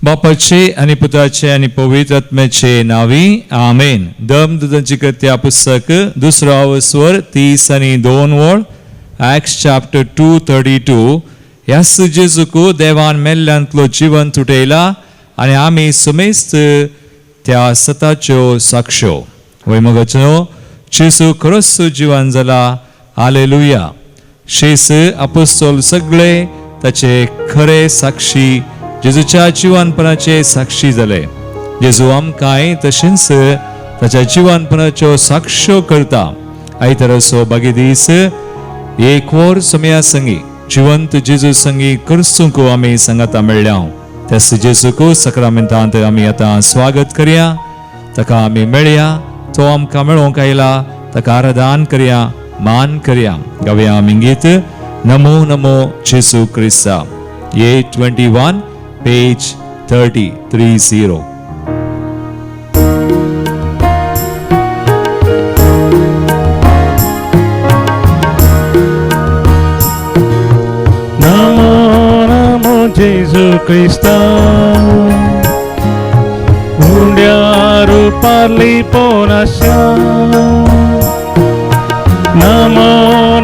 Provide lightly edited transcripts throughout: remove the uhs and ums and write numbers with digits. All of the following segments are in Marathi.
बापाचे आणि पुत्राचे आणि पवित्र आत्म्याचे नावी आमेन. धर्मदूतांची कृत्या पुस्तक 2 स्वर 30 आणि 2 वळ. Acts chapter 2:32. ह्यास जेजूक देवान मेल्ल्यांतलो जीवन तुटयला आणि आमी समेस्त त्या सताच्यो साक्षो. वैमगचनो जेजू खरोच जीवन जाला. हालेलुया. शेस अपोस्तल सगळे ताचे खरे साक्षी जेजूच्या जीवनपणाचे साक्षी जाले. जेजू आमकांय तशेंच ताच्या जीवनपणाच्यो साक्ष्यो करता. आयतार असो बागी दीस एक वर समया संगी जिवंत जेजू संगी करसूंक आमी सांगाता मेळ्ळ्या. त्यास जेजूक सक्रामेंतांत आमी आतां स्वागत करया. ताका आमी मेळया. तो आमकां मेळोवंक आयला. ताका आराधन करया, मान करया. गावया आमी गीत नमो नमो जेजू Crysta. A21 page 30. Namo namo Jesu Krista, undia rupali ponasya. Namo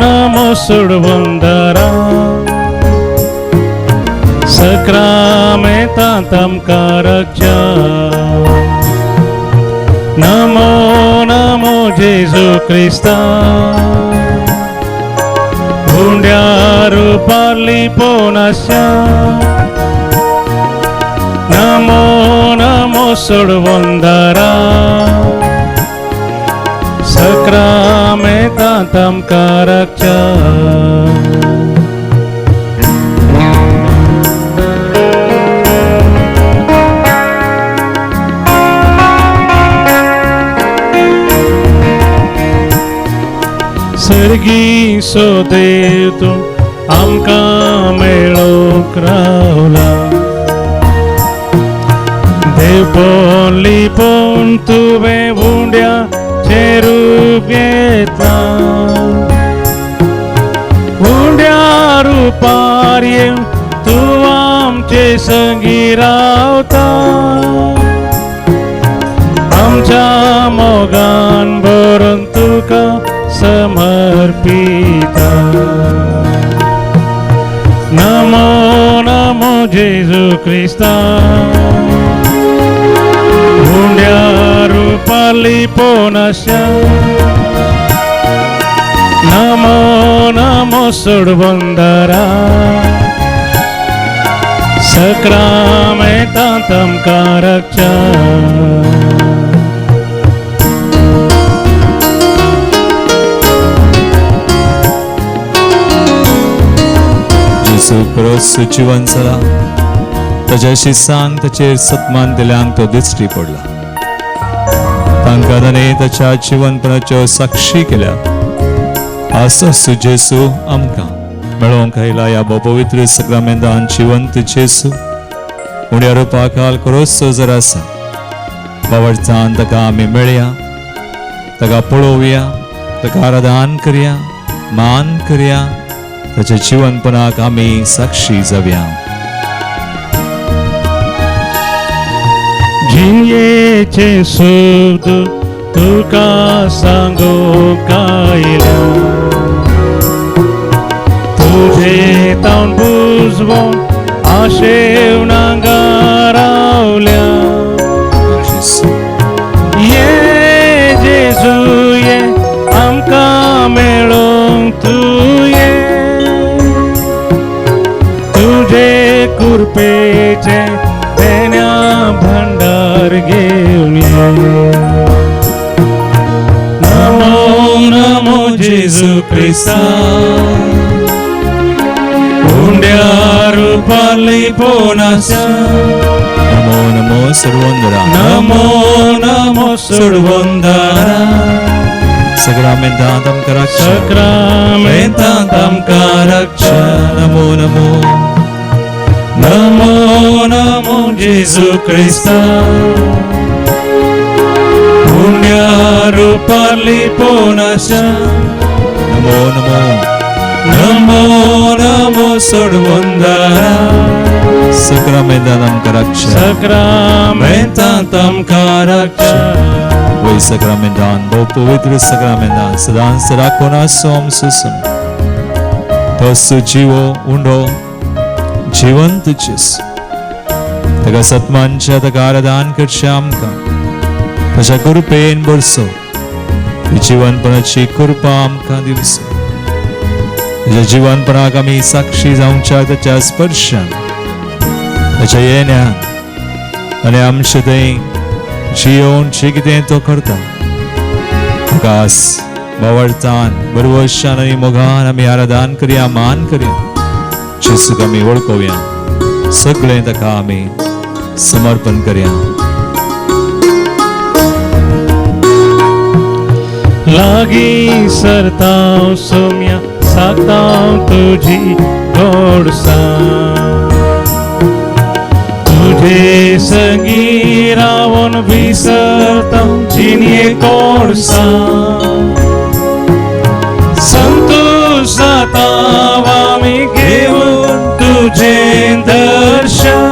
namo Survandara, Sakramentantam karakcha. Namo namo Jesu Krista, undia rupali ponasya. Namo namo Survandara, Sakramentantam karakcha. सर्गी सो देव तू आमकां मेळोक रावला. देव पोली पोन तुवें उंड्या रूप घेतला. उंड्या रुपार येवन तूं आमचे संगी रावता. आमच्या मोगान भरून तुका समर्पिता. नमो नमो जेजू क्रिस्ता, उंड्या रुपाली पोनस्या. नमो नमो सुडबंदरा, सक्रामेतांतम कारकचा. खरोच जीवन जाला. ताच्याशी सांग ताचेर सत्मान दिल्यांक तो दिश्टी पडला. तांकां ताणें ताच्या जीवनपणाच्यो साक्षी केल्या. आसोस जेजू आमकां मेळोवंक आयला. ह्या पवित्र सक्रामेंतान जिवंत जेजू उण्या रुपाकाल खरोच जर आसा. बावडचान ताका आमी मेळया. ताका पळोवया. ताका आराधन करया, मान करया. ताच्या जीवनपणाक आमी साक्षी जावया. जियेचे शब्द तुका सांगूंक आयला. तुझे तावन बुजवून आशेवणांगा रावल्या. ये जेजू ये आमकां मेळोवंक तूं ये. तुझे कृपेचे देण्या भंडार घेऊन ये. नमो नमो जेजू क्रिस्ता, उंड्या रुपाली पोनस्या. नमो नमो सर्वोंदरा. नमो नमो सर्वोंदरा, सक्रामेंतांतम कारकचा. सक्रामेतांतम कारकचा. नमो नमो. नमो नमो जेजू क्रिस्ता, उंड्या रुपाली पोनस्या. नमो नमो. नमो नमो सर्वोंदरा, Sacramental आमकां रक्षा Sacramental आमकां रक्षा वै Sacramental भोव पवित्र Sacramental सदांच राखून आसूं आमचो तो सुजिवो उंडो जिवंत जेसू ताका सत्मांच्या ताका आराधन करचें आमकां ताच्या कृपेन बरसो जिवनपणाची कृपा आमकां दिवचो ताच्या जिवनपणाक आमी साक्षी जावच्या ताच्या स्पर्शान ताच्या येण्यान आनी आमचे थंय जियोन जे कितें तो करता ताकाच बावळतान बरवशान आनी मोगान आमी आराधन करया मान करया जेसूक आमी वळखुया सगळें ताका आमी समर्पण करया लागी सरतांव सोम्या सातांव तुजी गोडसाण तुझे संगी रावून विसरतांव जिणे गोडसाण संतोष जातांव आमी घेवन तुझें दर्शन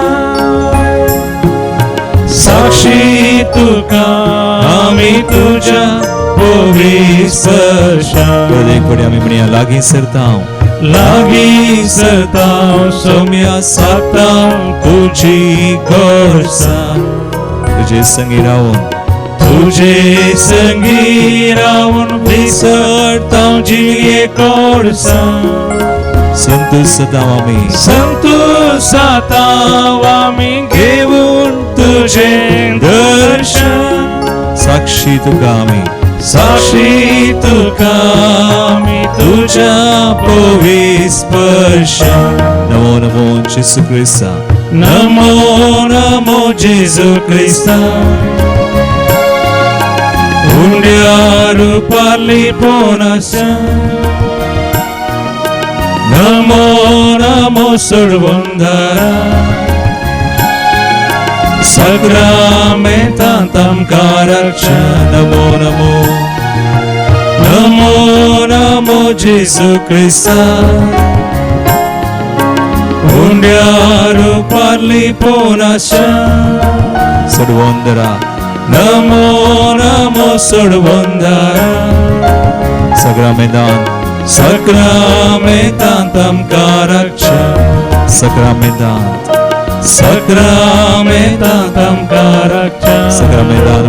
साक्षी तुका आमी तुझ्या पवित्र आमी म्हणया लागीं सरतांव सोम्या सातांव तुजी गोडसाण तुझे संगी रावून विसरतांव जिणे गोडसाण संतोष जातांव आमी घेवन तुझें दर्शन साक्षी तुका आमी तुझ्या पवित्र स्पर्शान नमो नमो जेसू क्रिस्ता नमो नमो जेजू क्रिस्ता हुंड्या रूपाली पोनाशान नमो नमो सर्वंधारा Sacramental आमकां रक्षा नमो नमो नमो नमो जेजू क्रिस्ता हुंड्या रूपाली पोनाशान सर्वोंदरा नमो नमो सर्वंधारा Sacramental आमकां रक्षा Sacramental आमकां रक्षा Sacramental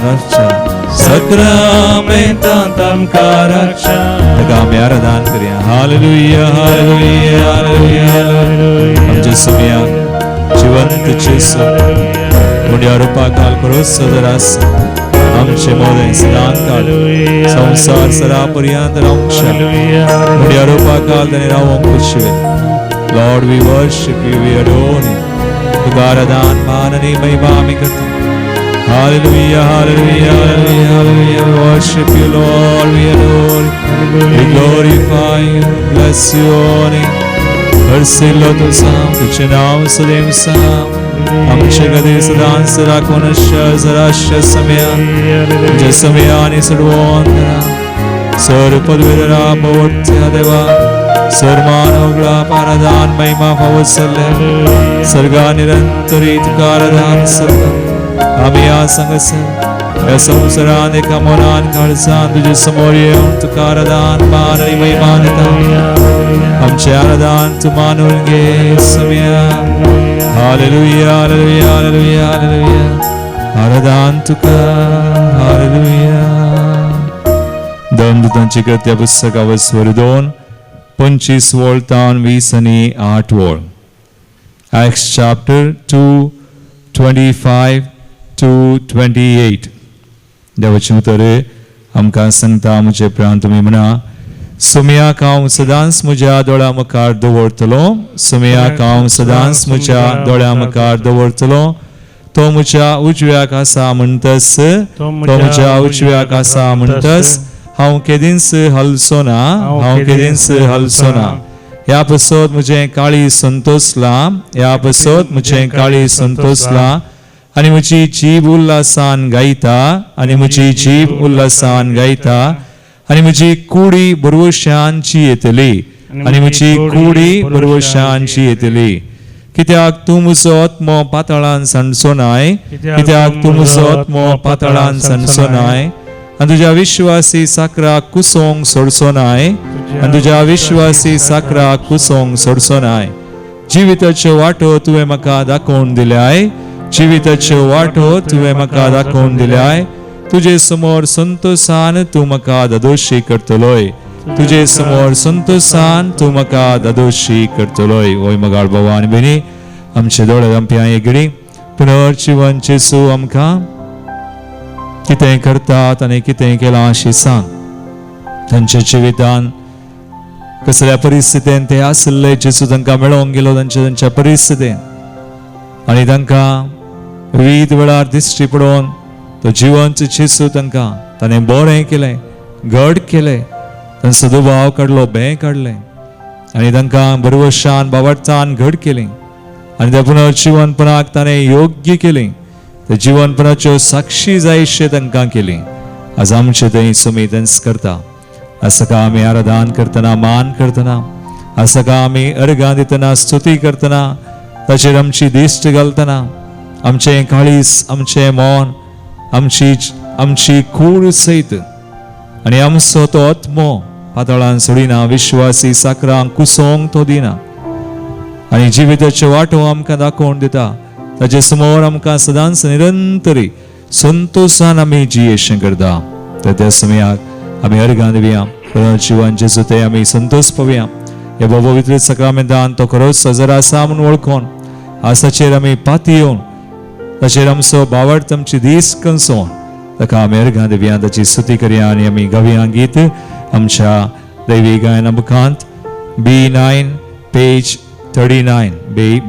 रक्षा Sacramental आमकां रक्षा ताका आमी आराधन करया हालेलुया हालेलुया हालेलुया आमच्या सुमयाक जिवंत जेसू मुड्या रूपाकाल करोस सदरास आमचे मोदें सदांत काळ संसार सरा पर्यंत रावंक मुड्या रूपाकाल ताणें रावोंक खुशवेल Lord, we worship you, we adore you. तुका आराधन मान आनी महिमा आमी करता Hallelujah, hallelujah, hallelujah, hallelujah. We worship you, Lord, we adore you. We glorify you, bless you, holy. Versillo tu sam, tuझे नाम सदैव साम. आमचे गदे सदान सदा कोणश्य जराश्य समयान. तुझे समयानी सर्वोंतरा. सर्वपदविदरा भवत्या देवा. सर्वमानवगळा पारादान महिमा फावसले सर्गा निरंतरित कारदान सर्ग आम्ही या संगस या संसारान एका मनान काळजान तुझे समोर येऊन तू कारदान मान आणि महिमा देता आमचे आराधन तू मानून घे समया हालेलुया हालेलुया हालेलुया हालेलुया आराधन तुका हालेलुया दमदूतांची कृत्या पुस्तकावर स्वर 2 25 वोल्तान 20 आणि 8 वोल Acts chapter 2 25 to 28 देवाची उतरे आमकां सांगता म्हजे प्राण तुमी म्हणा सुमयाक हांव सदांच म्हज्या दोळ्या मुखार दवरतलो सुमयाक हांव सदांच म्हज्या दोळ्या मुखार दवरतलो तो म्हज्या उजव्याक आसा म्हणटस तो म्हज्या उजव्याक आसा म्हणटस हांव केदींच हलसोना हांव केदींच हलसोना ह्या पसोत म्हजें काळी संतोसला ह्या पसोत म्हजें काळी संतोसला आनी म्हजी जीब उल्हासान गायता आनी म्हजी जीब उल्हासान गायता आनी म्हजी कुडी बरवशांची येतली आनी म्हजी कुडी बरवशांची येतली कित्याक तूं म्हजो आत्मो पाताळान सणसोनाय, कित्याक तूं म्हजो आत्मो पाताळान सणसोनाय, आनी तुज्या विश्वासी साकराक कुसोंक सोडसोनाय, आनी तुज्या विश्वासी साकराक कुसोंक सोडसोनाय. जिविताच्यो वाटो तुवें म्हाका दाखोवन दिल्याय, जिविताच्यो वाटो तुवें म्हाका दाखोवन दिल्याय. तुजे समोर संतोषान तूं म्हाका दादोशी करतलोय, तुजे समोर संतोषान तूं म्हाका दादोशी करतलोय. ओय मगाळ भावा आनी भयणी, आमचे दोळे आमच्या घडी पुनर्जीवन जेजू आमकां कितें करतात आनी कितें केलां अशें सांग. तांच्या जिवितान कसल्या परिस्थितीन ते आसले, जेजू तांकां मेळोंक गेलो तांच्या परिस्थितीन, आनी तांकां विविध वेळार दिश्टी पडोवन तो जिवंत जेजू तांकां ताणें बरें केलें, घट केलें, तांचो दुबाव काडलो, भें काडलें, आनी तांकां बरवशान बावडतान घट केली, आनी त्या पुनर्जीवनपणाक ताणें योग्य केली, त्या जीवनपणाच्यो साक्षी जायशे तांकां केली. आज आमचे थंय सुमी तेंच करता. असका आमी आराधन करतना, मान करतना, असका आमी अर्गां दितना, स्तुती करतना, ताचेर आमची दिश्ट घालतना, आमचें काळीज, आमचें मौन, आमची कूड सयत आनी आमचो तो आत्मो पाताळान सोडिना, विश्वासी साकरांक कुसोंक तो दिना, आनी जिविताच्यो वाटो आमकां दाखोवन दिता. ताचे समोर आमकां सदांच निरंतरी संतोषान आमी जियेशें करता. तर त्या समयाक आमी अर्गां दिवया, पुनर्जीवन जेजू ते आमी संतोष पावया. ह्या पवित्र सक्रमेंतान तो खरोच हजर आसा म्हूण वळखून आसाचेर आमी पाती येवन ताचेर आमचो बावट आमची दीस कंसोन ताका आमी अर्गां दिवया, ताची स्तुती करया आनी आमी गावया गीत आमच्या दैवी गायना बुकांत B9 पेज 39,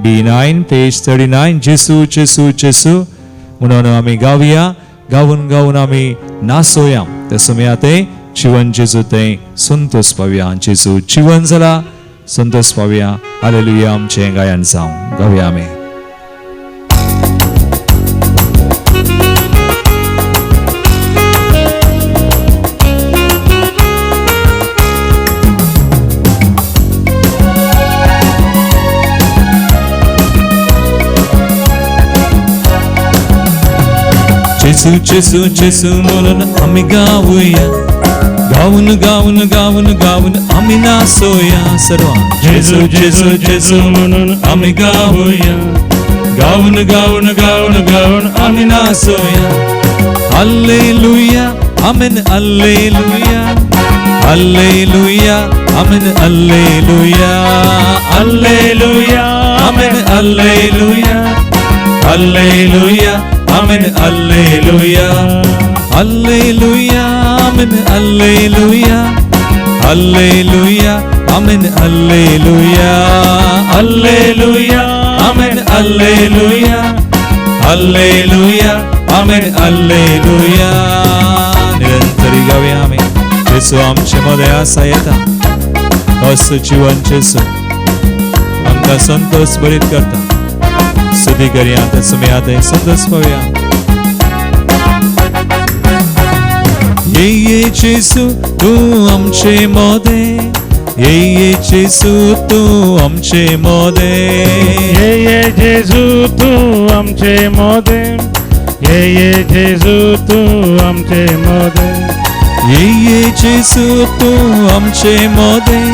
B9 पेज 39, जेसू जेसू जेसू म्हणून आमी गावया. गावून आमी नाचोया. त्या समयात जीवन जेजू ते संतोष पावया. जेजू जीवन जाला, संतोष पावया. हालेलुया. आमचें गायन जावं. गावया आमी. जेसू जेसू जेसू म्हणून आमी गावया. गावून आमी नाचोया. सर्वां जेजू जेजू जेजू म्हणून आमी गावया. गावून आमी नाचोया. Hallelujah. Amen. Hallelujah. Hallelujah. Amen. Hallelujah. Hallelujah. Amen. Hallelujah. Hallelujah. Amen. Hallelujah. Hallelujah. Amen. Hallelujah. Hallelujah. Amen. Hallelujah. Hallelujah. Amen. Hallelujah. Hallelujah. Amen. Hallelujah. निरंतरी गावया आमी. जेजू आमचे मदें आसा येता. असो जीवन जेजू आमकां संतोष भरीत करता. स्तुती करया. त्या समयात संतोष पावया. ये जेजू तूं आमचे मोदें. ये जेजू तूं आमचे मोदें. ये जेजू तूं आमचे मोदें. ये जेजू तूं आमचे मोदें. ये जेजू तूं आमचे मोदें.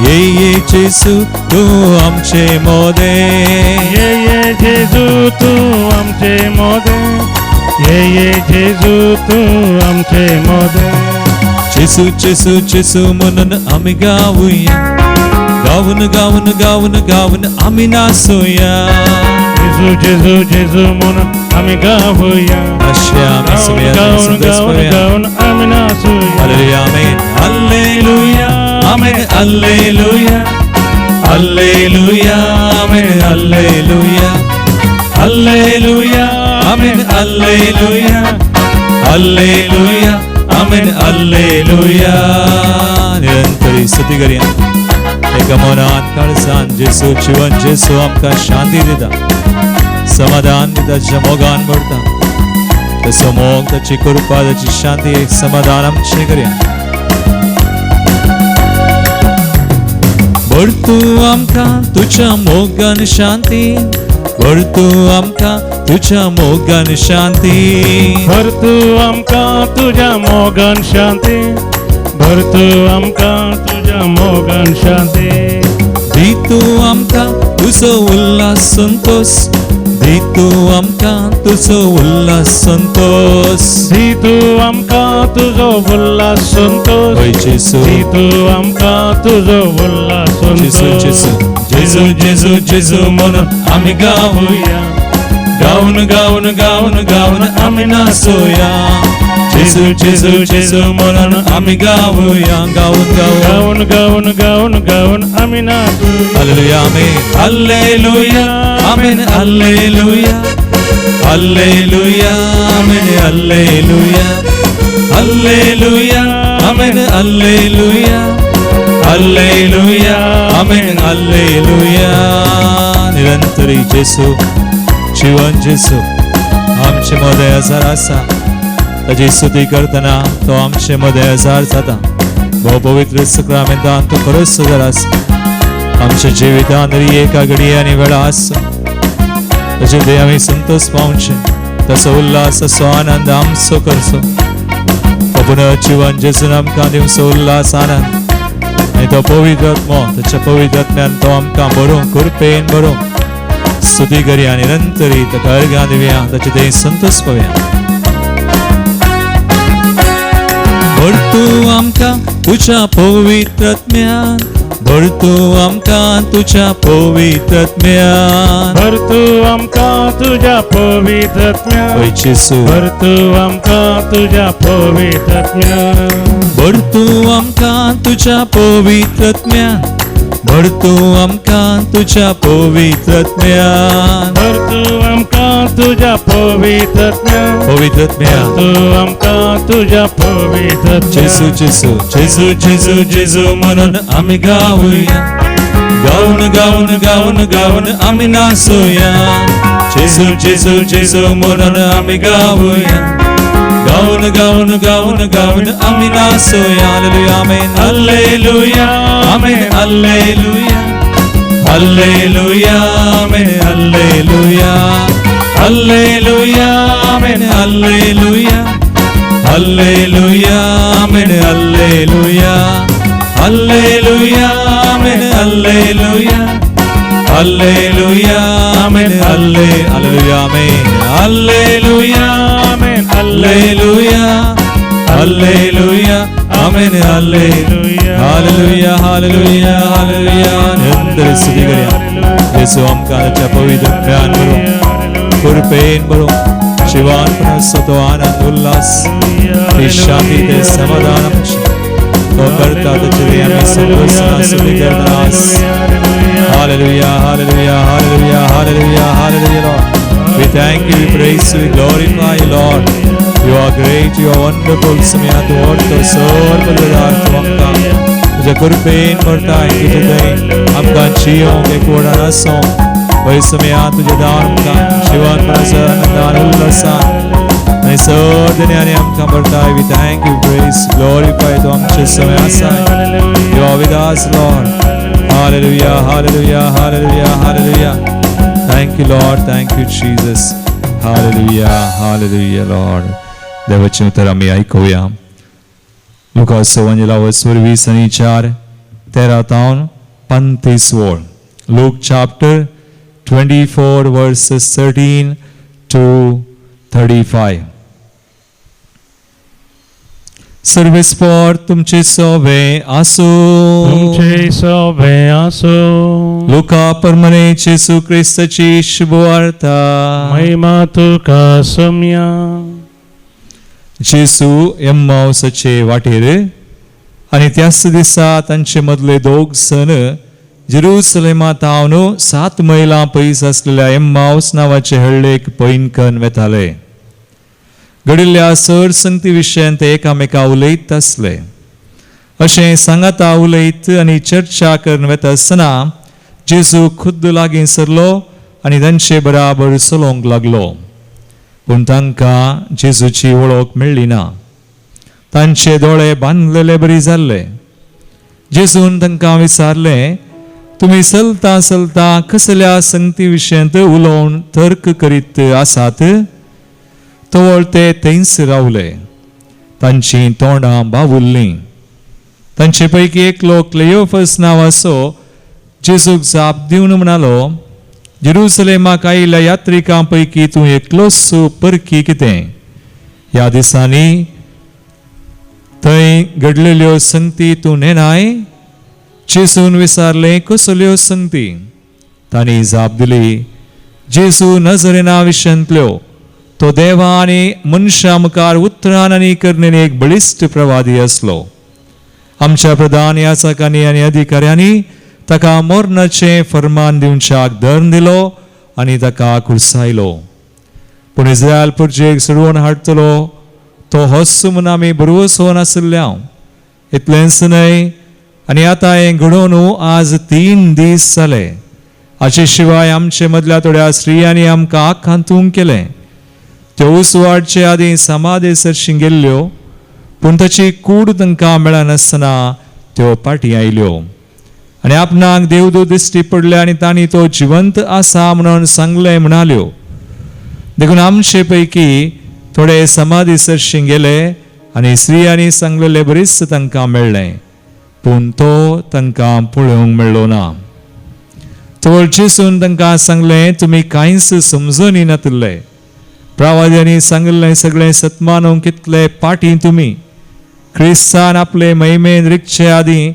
ये जेजू तूं आमचे मोदें. ये जेजू तूं आमचे मोदें. ये जेजू तूं आमचे मोदें. जेजू जेजू जेजू म्हणून आमी गावया. गावून आमी नाचोया. जेजू जेजू जेजू म्हणून आमी गावया. अशें आमी सगळ्यांनी संतोष पावया. गावून आमी नाचोया. Hallelujah. Amen. Hallelujah. Amen. Hallelujah. Hallelujah. Amen. Hallelujah. Hallelujah. Amen. Hallelujah. Hallelujah. Amen. Hallelujah. निरंतरी स्तुती करया. एका मनान काळजान जेजू जीवन जेजू आमकां शांती दिता, समाधान दिता, ताच्या मोगान भरता. तसो मोग, ताची कृपा, ताची शांती, समाधान आमचें करया. भरतू आमकां तुज्या मोगान शांती, भरतू आमकां तुज्या मोगान शांती, भर तू आमकां तुज्या मोगान शांती, भर तू आमकां तुज्या मोगान शांती. दी तू आमकां तुजो उल्हास संतोष, दी तू आमकां तुजो उल्हास संतोष. दी तू आमकां तुजो उल्हास संतोष, ओय जेसू, दी तू आमकां तुजो उल्हास जेसू संतोष. जेसू जेसू जेसू जेसू म्हणून आमी गावया, गावन गावन गावन गावन आमी नाचोया. जेसू जेसू जेसू म्हणून आमी गावया, गावन गावन गावन गावन गावन गावन आमी नाचू. Hallelujah amen, hallelujah amen, hallelujah hallelujah amen, hallelujah hallelujah amen, hallelujah hallelujah amen, hallelujah. निरंतरी जेसू, जीवन जेसू आमचे मध्ये हजर आसा. ताची स्तुती करतना तो आमचे मध्ये हजर जाता. भोव पवित्र सक्रामेंतान तो खरोच हजर आसा. आमच्या जिवितांत एका घडये वेळा आसा ताचे ते आमी संतोष पावचे, तसो उल्हास असो आनंद आमचो करचो. पुनः जीवन जेजून आमकां दिवचो उल्हास आनंद, आनी तो पवित्र आत्मो ताच्या पवित्र आत्म्यान तो आमकां भरूंक कृपेन भरूंक स्तुती करया. निरंतरी ताका अर्घां दिवया, ताचे ते संतोष पावया. भर तू आमकां तुज्या पवित्र आत्म्यान, भर तू आमकां तुज्या पवित्र आत्म्यान. भर तू आमकां तुज्या पवित्र आत्म्यान, ओय जेसू, भर तू आमकां तुज्या पवित्र आत्म्यान. भर तू आमकां तुज्या पवित्र आत्म्यान, भर तू आमकां तुज्या पवित्र आत्म्यान. भर तू आमकां तुज्या पवित्र आत्म्यान, पवित्र आत्म्यान. तू आमकां तुज्या पवित्र जेसू आत्म्यान. जेसू जेसू जेसू जेसू म्हणून आमी गावया, गावन गावन गावन गावन आमी नाचोया. जेसू जेसू जेसू म्हणून आमी गावया, गावन गावन गावन गावन आमी नाचोया. Hallelujah amen, hallelujah amen, hallelujah hallelujah amen, hallelujah hallelujah amen, hallelujah hallelujah amen, hallelujah hallelujah amen, hallelujah hallelujah amen, hallelujah amen, hallelujah amen, hallelujah hallelujah amen, hallelujah hallelujah hallelujah hallelujah. निरंतर स्तुती करया. येसू आमकां ताच्या पवित्र ज्ञान भरूं, कृपेन भरूं, जीवांत तो आनंद उल्हास, ती शांती ते समाधान आमचे तो करता ताचे आमी संतोषान स्तुती करतास. Hallelujah hallelujah hallelujah hallelujah hallelujah. Lord, we thank you, we praise you, we glorify you, Lord. You are great, you are wonderful. समया तू तो सर्व पदार्थ आमकां तुझे कृपेन भरताय, तुझे दयेन आमकां जियोंक एक वडार आसूं. वय समया तुझे दान आमकां जीवन आनंदान उल्हासान आनी सर्वदिनी आमकां भरताय. We thank you, praise, glorify तो आमचे समय आसाय. You are with us, Lord. Hallelujah, hallelujah, hallelujah, hallelujah. Thank you, Lord. Thank you, Jesus. Hallelujah, hallelujah, Lord. देवाचे उतर आम्ही ऐकूया. लुकास एवंजेलावर 24:13-35. Luke chapter 24 verses 13 to 35. सर्वेस्पर तुमचे सोवे आसो, तुमचे सोवे आसो. लुका परमने येशू ख्रिस्ताची शुभवार्ता. महिमा तुका सम्या. जेसू एम्माउसाचे वाटेर आनी त्याच दिसा तांचे मदले दोग जण जेरुसलेमांत हांवन 7 मैलां पयस आसलेल्या एम्माउस नांवाचे हळ्ळेक पैनकन वेताले. घडिल्ल्या सरसंगती विशयान ते एकामेका उलयत आसले. अशें सांगाता उलयत आनी चर्चा करून वेता आसतना जेजू खुद्द लागीं सरलो आनी तांचे बराबर चलोवंक लागलो. पूण तांकां जेजूची वळख मेळ्ळी ना. तांचे दोळे बांदलेले बरी जाल्ले. जेजून तांकां विचारलें, तुम्ही चलता कसल्या संगती विशयंत उलोवन तर्क करीत आसात तवळ ते थंयच रावले. तांची तोंडां बावुरलीं. तांचे पैकी एकलो क्लेयोफस नांवाचो जेजूक जाप दिवन म्हणालो, जेरुसलेमाक आयिल्ल्या यात्रिकां पैकी तूं एकलोच परकी कितें? ह्या दिसांनी थंय घडलेल्यो संगती तूं नेनाय? जेजून विचारलें, कसल्यो संगती? तांणी जाप दिली, जेजू नजरेना विशयंतल्यो. तो देवा आनी मनशां मुखार उतरान आनी करण्यान एक बळिश्ट प्रवादी असलो. आमच्या प्रधान याचकांनी आनी अधिकाऱ्यांनी ताका मरणाचें फर्मान दिवच्याक धर्म दिलो आनी ताका कुरसायलो. पूण इस्रायल पुरजेक सोडवून हाडटलो तो होच म्हूण आमी बरोवसो नासल्या. इतलेंच न्हय, आनी आतां हें घडोवन आज 3 दीस जाले. हाचे शिवाय आमचे मदल्या थोड्या स्त्रियांनी आमकां आखांतूंक केलें. त्यो उसवाडचे आदीं समाधी सरशीं गेल्ल्यो, पूण ताची कूड तांकां मेळनासतना त्यो फाटीं आयल्यो. आनी आपणाक देवदूत दिश्टी पडले आनी तांणी तो जिवंत आसा म्हणून सांगलें म्हणाल्यो. देखून आमचे पैकी थोडे समाधी सरशीं गेले आनी स्त्रियांनी सांगलेले बरीच तांकां मेळ्ळें, पूण तो तांकां पळोवंक मेळ्ळो ना. तवळ जेजून तांकां सांगलें, तुमी कांयच समजून येनातले. प्रवाद्यांनी सांगलें सगळें सत्मानूंक कितले फाटीं तुमी. क्रिस्तान आपले महिमेन रिगचे आदीं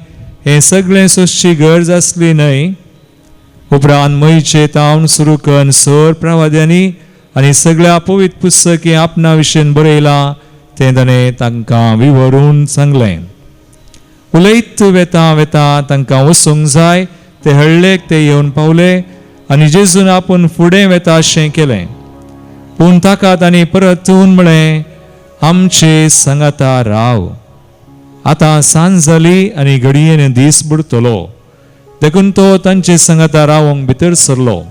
हें सगळें सोंसची गरज आसली न्हय. उपरांत मयचे तावन सुरू करून सर प्रवाद्यांनी आनी सगळ्या पवित्र पुस्तकी आपणा विशयेन बरयलां तें ताणें तांकां विवरून सांगलें. उलयत वेता तांकां वचूंक जाय ते हळ्ळेक ते येवन पावले आनी जेजून आपूण फुडें वेता अशें केलें. पूण ताका तांणी परत येवन म्हळें, आमचे सांगाता राव. आतां सांज जाली आनी घडयेन दीस बुडतलो. देखून तो तांचे सांगाता रावंक भितर सरलो.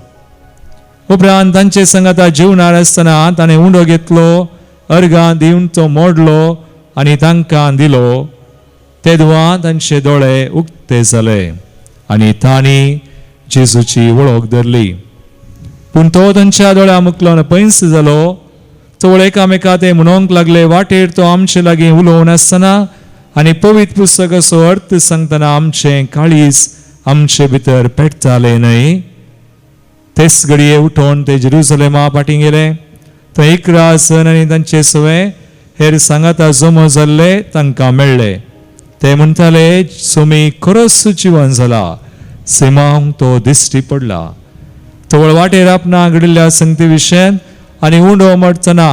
उपरांत तांचे सांगाता जेवणार आसतना ताणें उंडो घेतलो, अर्गां दिवन तो मोडलो आनी तांकां दिलो. तेदवां तांचे दोळे उक्ते जाले आनी तांणी जेजूची वळख धरली. पूण तो तांच्या दोळ्या मुखलोन पयस जालो. चवळ एकामेका ते म्हणोंक लागले, वाटेर तो आमचे लागीं उलोवन आसतना आनी पवित्र पुस्तकाचो अर्थ सांगतना आमचें काळीज आमचे भितर पेटतालें न्हय. तेच घडये उठोन ते जेरुसलेमा फाटीं गेले. थंय 11 जण आनी तांचे सवे हेर सांगाता जमो जाल्ले तांकां मेळ्ळे. ते म्हणटाले, सोमी खरोच जिवन जाला. सिमांक तो दिश्टी पडला. तवळ वाटेर आपणा घडिल्ल्या संगती विशयन आनी उंडो मरतना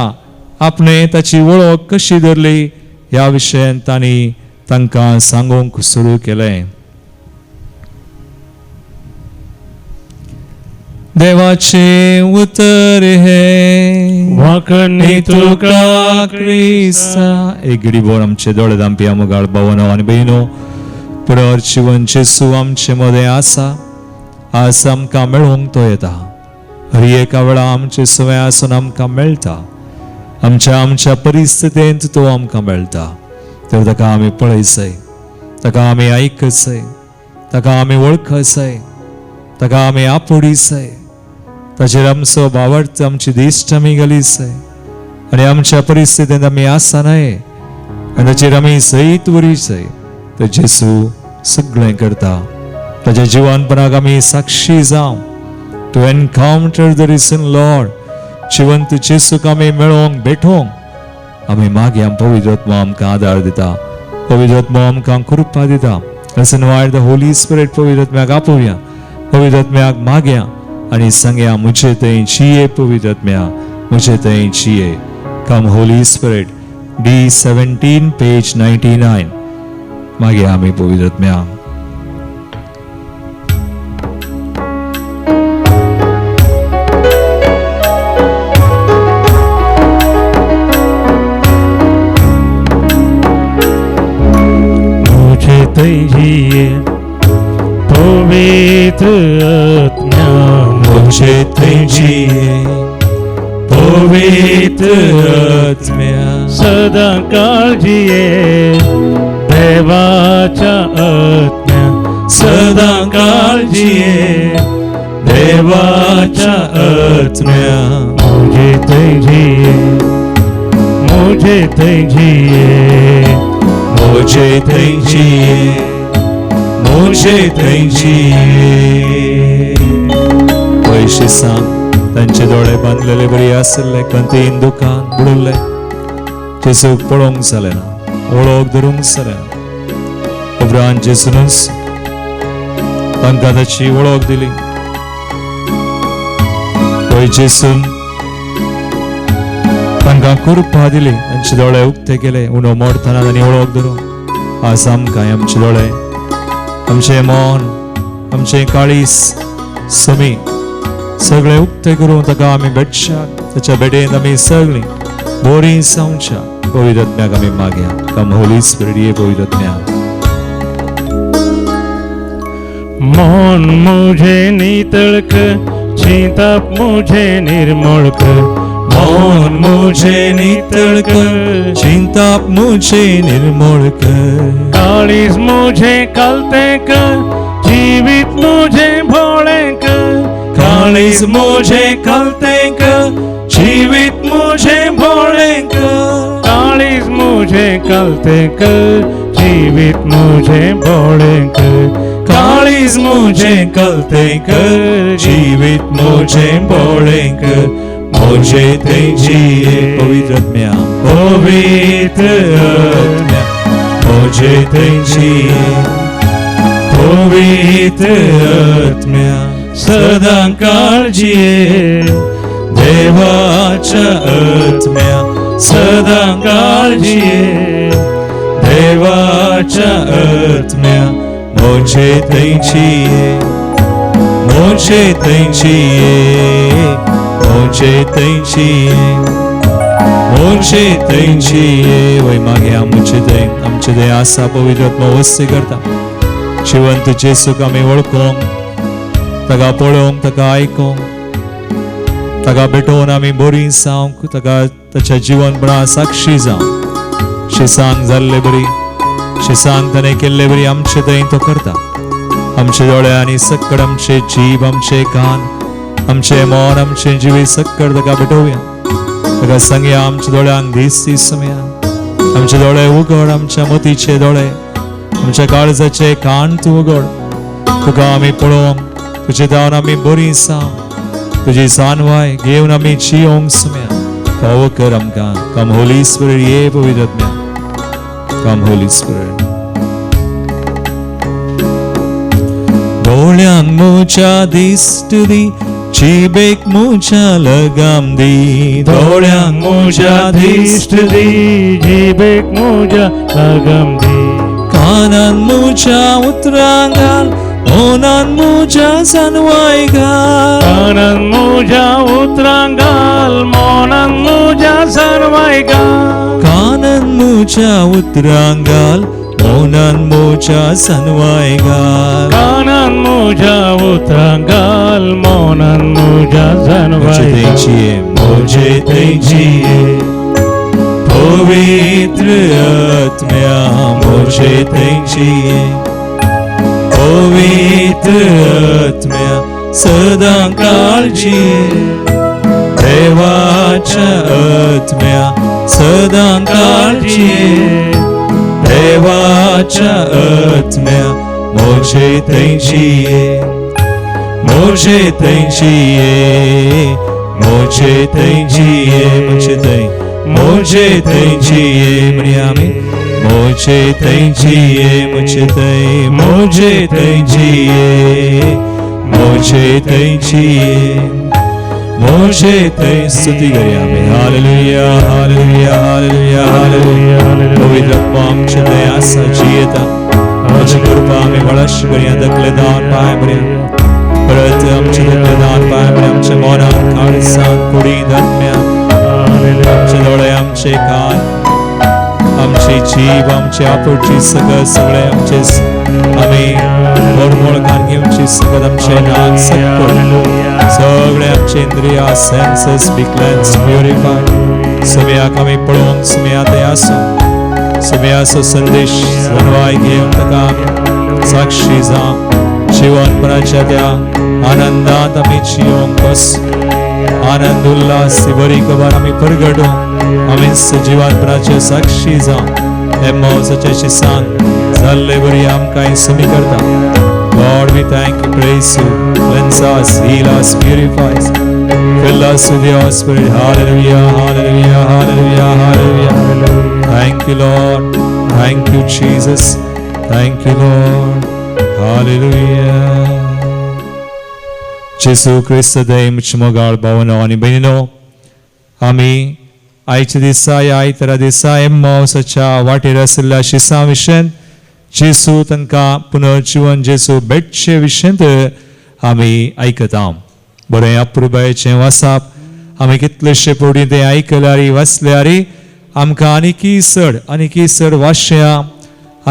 आपणे ताची वळख कशी धरली ह्या विशयन तांणी तांकां सांगूंक सुरू केलें. देवाचे उतर हे वाकणी तुका क्रिस्ता. एक घडी बोर आमचे दोळे दांपी आमोगाळ भावनो आनी बहिणो, पुरावर जीवन जेजू आमचे मदें आसा. आज आमकां मेळोवंक तो येता. हर एका वेळा आमचे सवय आसून आमकां मेळटा. आमच्या परिस्थितींत तो आमकां मेळटा. तर ताका आमी पळयचंय, ताका आमी आयकचंय, ताका आमी वळखचंय, ताका आमी आपोडीचंय. ताचेर आमचो भावार्थ आमची दिश्ट आमी घालीचंय आनी आमच्या परिस्थितींत आमी आसा न्हय आनी ताचेर आमी सयत उरीचंय. तर जेजू सगळें करता. ताच्या जिवनपणाक आमी साक्षी जावं. To encounter the risen lord. जिवंत जेजूक आमी मेळोवंक भेटोवंक आमी मागया. पवित्र आत्मा आमकां आदार दिता. पवित्र आत्मा आमकां कृपा दिता. Let's invite the Holy spirit. पवित्र आत्म्याक आपोवया, पवित्र आत्म्याक मागया आनी सांगया, मुझे थंय जिये पवित्र आत्म्या, मुझे थंय जिये. कम होली स्पिरिट. D17 page 99. मागया आमी पवित्र आत्म्या. जिये पवित्र आत्म्या, मुझे थंय जिये पवित्र आत्म्या. सदा काळ जिये देवाच्या आत्म्या, सदा काळजीये देवाच्या आत्म्या मुझे तेजिए मुझे तेजिए मुझे तेजिए मुझे तेजिए पयशे सांग तांचे दोळे बांदलेले बरी आसले कंतीन दुकान बुडले जेसूक पळोवंक जालें ना वळख धरूंक जालें ना उपरांत जेसूनच तांकां ताची वळख दिली पळय जेसून तांकां कृपा दिली तांचे दोळे उक्ते केले उणो मोडटना तांणी वळख धरूंक आज आमकां आमचे दोळे आमचे मन आमचे काळीस समी सगळे उक्ते करून ताका आमी भेटशात ताच्या भेटेंत आमी सगळीं बरीं जावच्या पवित्र आत्म्याक आमी मागया कम होली स्पिरिट ये पवित्र आत्म्या मन मुझे नितळ कर चिंताप मुझे निर्मळ कर मन मुझे नितळ कर चिंताप मुझे निर्मळ कर काळीज मुझे कलते कर जीवित मुझे भोळे कर काळीज मुझे कलते कर जीवित मुझे भोळे कर काळीज मुझे कलते कर जीवित मुझे भोळे कर काळीज मुझे कलते कर जीवित मुझे भोळे कर मुझे तेजिए पवित्र आत्म्या पवित्र आत्म्या मुझे तेजिए पवित्र आत्म्या सदा काळजीये देवाच्या आत्म्या सदा काळजीये देवाच्या आत्म्या मुझे तेजिए मुझे तेजिए मुझे तेजिए मुझे तेजिए वय मागे आमचे दय आसा पवित्र आत्मा वस्ती करता जिवंत जेसूक आमी वळखोंक ताका पळोवंक ताका आयकोंक ताका भेटोवन आमी बरीं जावंक ताका ताच्या जिवनपणा साक्षी जावंक शिसांग जाल्ले बरी शिसांग ताणें केल्ले बरी आमचे थंय तो करता आमचे दोळे आनी सक्कड आमचे जीव आमचे कान आमचे मन आमचे जिवी सक्कड ताका भेटोवया ताका सांगया आमच्या दोळ्यांक दीस समया आमचे दोळे उगड आमच्या मोतीचे दोळे आमच्या काळजाचे कान तूं उगड तुका आमी पळोवंक तुजे जावन आमी बरीं जावं तुजी जानवाय घेवन आमी जियोंक समया फावो कर आमकां कम होली स्पिरिट ये पवित्र आत्म्या कम होली स्पिरिट दोळ्यांक म्हज्या दिश्ट दी जिबेक म्हज्या लगाम दी दोळ्यांक म्हज्या दिश्ट दी जीबेक मुझा लगाम दी कानान म्हज्या उतरां घाल मोनान म्हज्या जानवाय घाल कानान मुझा उतरांगाल मोनान मुझा सर्वाय गाल कानान म्हज्या उतरां घाल मोनान म्हज्या जानवाय घाल कानान मुझा उतरांगाल मोनान मुझा सर्वाय मुझे तेजिए पवित्र आत्म्या मुझे तेजिए पवित्र आत्म्या सदा काळजीये देवाच्या आत्म्या सदा काळजीये देवाच्या आत्म्या मुझे तेजिए मुझे तेजिए मुझे तेजिए मुझे तेजिए म्हणयामी मुझे तेजिए मुझे तेजिए मुझे तेजिए मुझे ते स्तुति करूया आमी हालेलुया हालेलुया हालेलुया हालेलुया पवित्र आत्मा आमचे दया आसा जियेता आमची कृपा आमी वळश करूया दखले दान पाय बऱ्या परत आमचे दखले दान पाय बऱ्या आमचे मोनान काळजांत कुडी आत्म्या आमचे दोळे आमचे कान आमचे जीव आमचे आपुरची सगळे आमचे आमी मोडमोड कान घेवची सगळं आमचे नाक सगळे आमचे इंद्रिया सेन्सेस बी क्लेन्स प्युरिफाय सगळ्याक आमी पळोवंक सगळ्या ते आसो सगळ्या संदेश जनवाय घेवन ताका साक्षी जावं जिवनपणाच्या त्या आनंदात आम्ही जियोंक आनंद उल्हास बरी खबर आम्ही परगडू आम्ही सजीवानपणाचे साक्षी जावं एम्माउसाच्या शिसांक जाल्ले बरी आमकां समी करता. Lord, we thank you, praise you, cleanse us, heal us, purify us, fill us with your spirit. Hallelujah, hallelujah, hallelujah, hallelujah. Thank you, Lord. Thank you, Jesus. Thank you, Lord. Hallelujah. जेसू ख्रिस्त दय मुचमोगाळ भावनो आणि बहिणीनो, आम्ही आयच्या दिसा या आयतरा दिसा एम्माउसाच्या वाटेर आशिल्ल्या शिसां विशयन जेसू तांकां पुनर्जीवन जेसू भेटचे विशयंत आमी आयकता. बरें अप्रुबायेचें वाचप आमी कितलेशे पडी तें आयकल्यार वाचल्यार आमकां आनीकी चड वाचया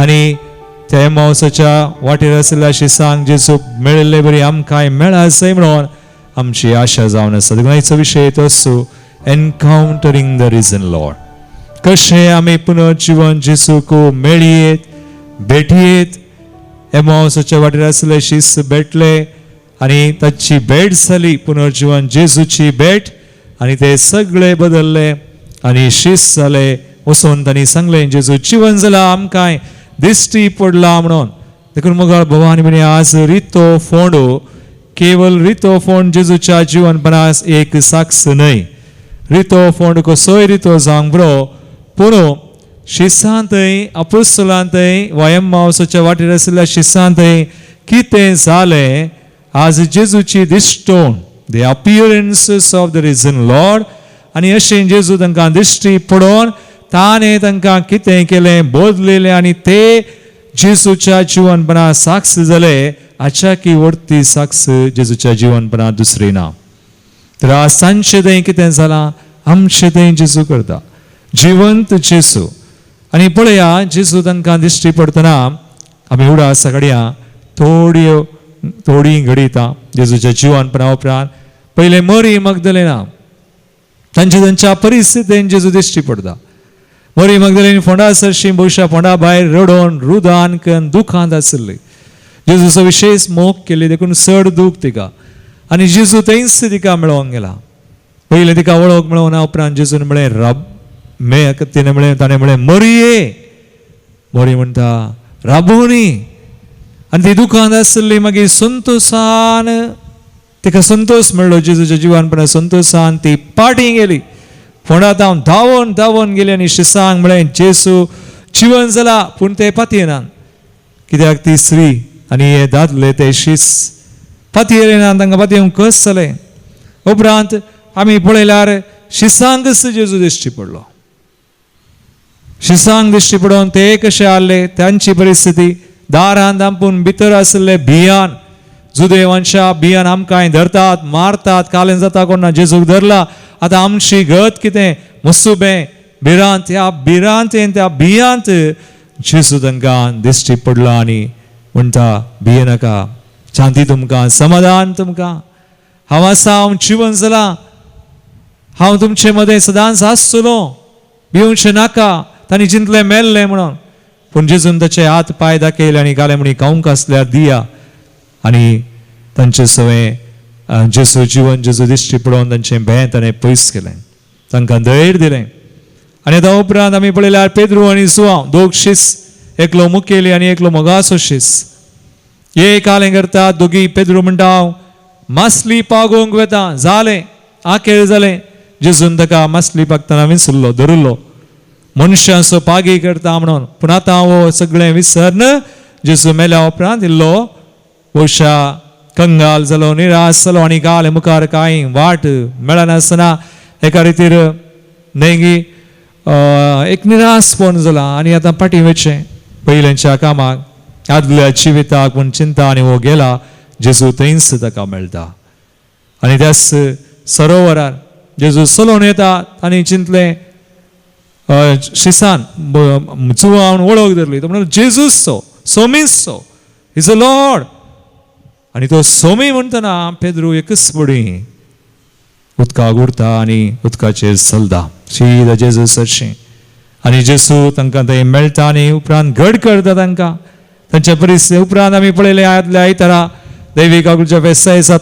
आनी त्या एम्माउसाच्या वाटेर आशिल्ल्या शिसांक जेसू मेळिल्ले बरी आमकांय मेळा अशें म्हणून आमची आशा जावन आसा. देखून विशय तो आसूं एनकाउंटरींग द रिजन लॉर्ड. कशें आमी पुनर्जीवन जेसूक मेळयेत भेटयेत. एम्माउसाच्या वाटेर आशिल्ले शिस भेटले आनी ताची भेट जाली पुनर्जीवन जेजूची भेट आनी ते सगळे बदलले आनी शिस जाले. वचून तांणी सांगलें जेजू जीवन जाला आमकांय दिश्टी पडला म्हणून. देखून मोगाळ भवानी म्हणे आज रितो फोंडो केवल रितो फोंड जेजूच्या जीवनपणास एक साक्ष न्हय. रितो फोंड कसोय रितो जावंक बरो पूण शिसांतय अपुस्तलांतय वा एम्माउसाच्या वाटेर आशिल्ल्या शिसांतय कितें जालें आज जेजूची दिश्टोवन the appearances of the risen Lord आनी अशें जेजू तांकां दिश्टी पडोवन ताणें तांकां कितें केलें बोदलेलें आनी ते जेजूच्या जीवनपणां साक्ष जाले. हाच्या की व्हडती साक्ष जेजूच्या जीवनपणां दुसरी ना. तर आज सांजचें थंय कितें जालां आमचें थंय जेजू करता जिवंत जेजू. आनी पळया जेजू तांकां दिश्टी पडटना आमी उडास सगळ्या थोडी घडयता जेजूच्या जीवनपणा उपरांत. पयले मरी मगदलेना तांच्या परिस्थितीन जेजू दिश्टी पडता. मरी मगदलेन फोंडा सरशी भोवशा फोंडा भायर रडोन रुदान करून दुखांत आशिल्ली. जेजूचो विशेष मोग केली देखून चड दूख तिका आनी जेजू थंयच तिका मेळोंक गेला. पयले तिका वळख मेळोना उपरांत जेजून म्हळें रब तिने म्हळें ताणें म्हळें मरिये. मरी म्हणटा राबोनी आनी ती दुखांत आशिल्ली मागीर संतोशान तिका संतोष मेळ्ळो. जेजूच्या जीवनपणांत संतोशान ती पाटी गेली. फोंडांत हांव धांवोन गेली आनी शिसांक म्हळें जेजू जीवन जाला पूण ते पातयेनात. कित्याक ती स्त्री आनी हे दादले ते शीस पातयेना तांकां पातयेवंक कस जालें. उपरांत आमी पळयल्यार शिसांक जेजू दिश्टी पडलो. शिसांक दिश्टी पडोवन ते कशे आसले तांची परिस्थिती दारांत आपूण भितर आशिल्ले भियान जुदे वंशा भियान आमकांय धरतात मारतात कालें जाता कोणा जेजूक धरला. आतां आमची गत कितें मुसुबें भिरांत त्या भियांत जेजू तांकां दिश्टी पडलो आनी म्हणटा भियेनाका शांती तुमकां समाधान तुमकां हांव आसा हांव जीवन जालां हांव तुमचे मदें सदांच आसतलो भिवचें नाका. तांणी चिंतलें मेल्लें म्हणून पूण जेजून ताचे हात पांय दाखयले आनी गाले म्हणी खावंक आसल्यार दिया आनी तांचे सवय जेजू जीवन जेजू दिश्टी पडोवन तांचें भें ताणें पयस केलें तांकां धैर्य दिलें. आनी तां उपरांत आमी पळयल्यार पेद्रू आनी सुवांव दोग शीस एकलो मुखेली आनी एकलो मोगाचो शीस हे कालें करतात. दोगी पेद्रू म्हणटा हांव मासली पागोवंक वेता जालें आखेर जालें. जेजून ताका मासली पागतना विसरलो धरलो मनशांचो पागी करता म्हणून. पूण आतां हो सगळें विसरन जेजू मेल्या उपरांत इल्लो पोशा कंगाल जालो निराश जालो आनी गाल मुखार कांय वाट मेळनासतना एका रितीर नेगी एक निराशपण जाला आनी आतां फाटीं वचचें पयलेंच्या कामाक आदल्या जिविताक पूण चिंता आनी हो गेला. जेजू थंयच ताका मेळटा आनी त्याच सरोवरार जेजू चलोवन येता आनी चिंतलें शिसान चुवावन वळख धरली तो म्हणून जेजूचो सोमीचो इज अ लॉर्ड आनी तो सोमी म्हणटना पेद्रू एकच पडी उदकाक उरता आनी उदकाचेर चलता सीदा जेजू सरशी आनी जेजू तांकां थंय मेळटा आनी उपरांत घड करता तांकां तांच्या परिस्थिती उपरांत आमी पळयलें आदल्या आयतारा दैवीक आगोलच्या वेसायेचा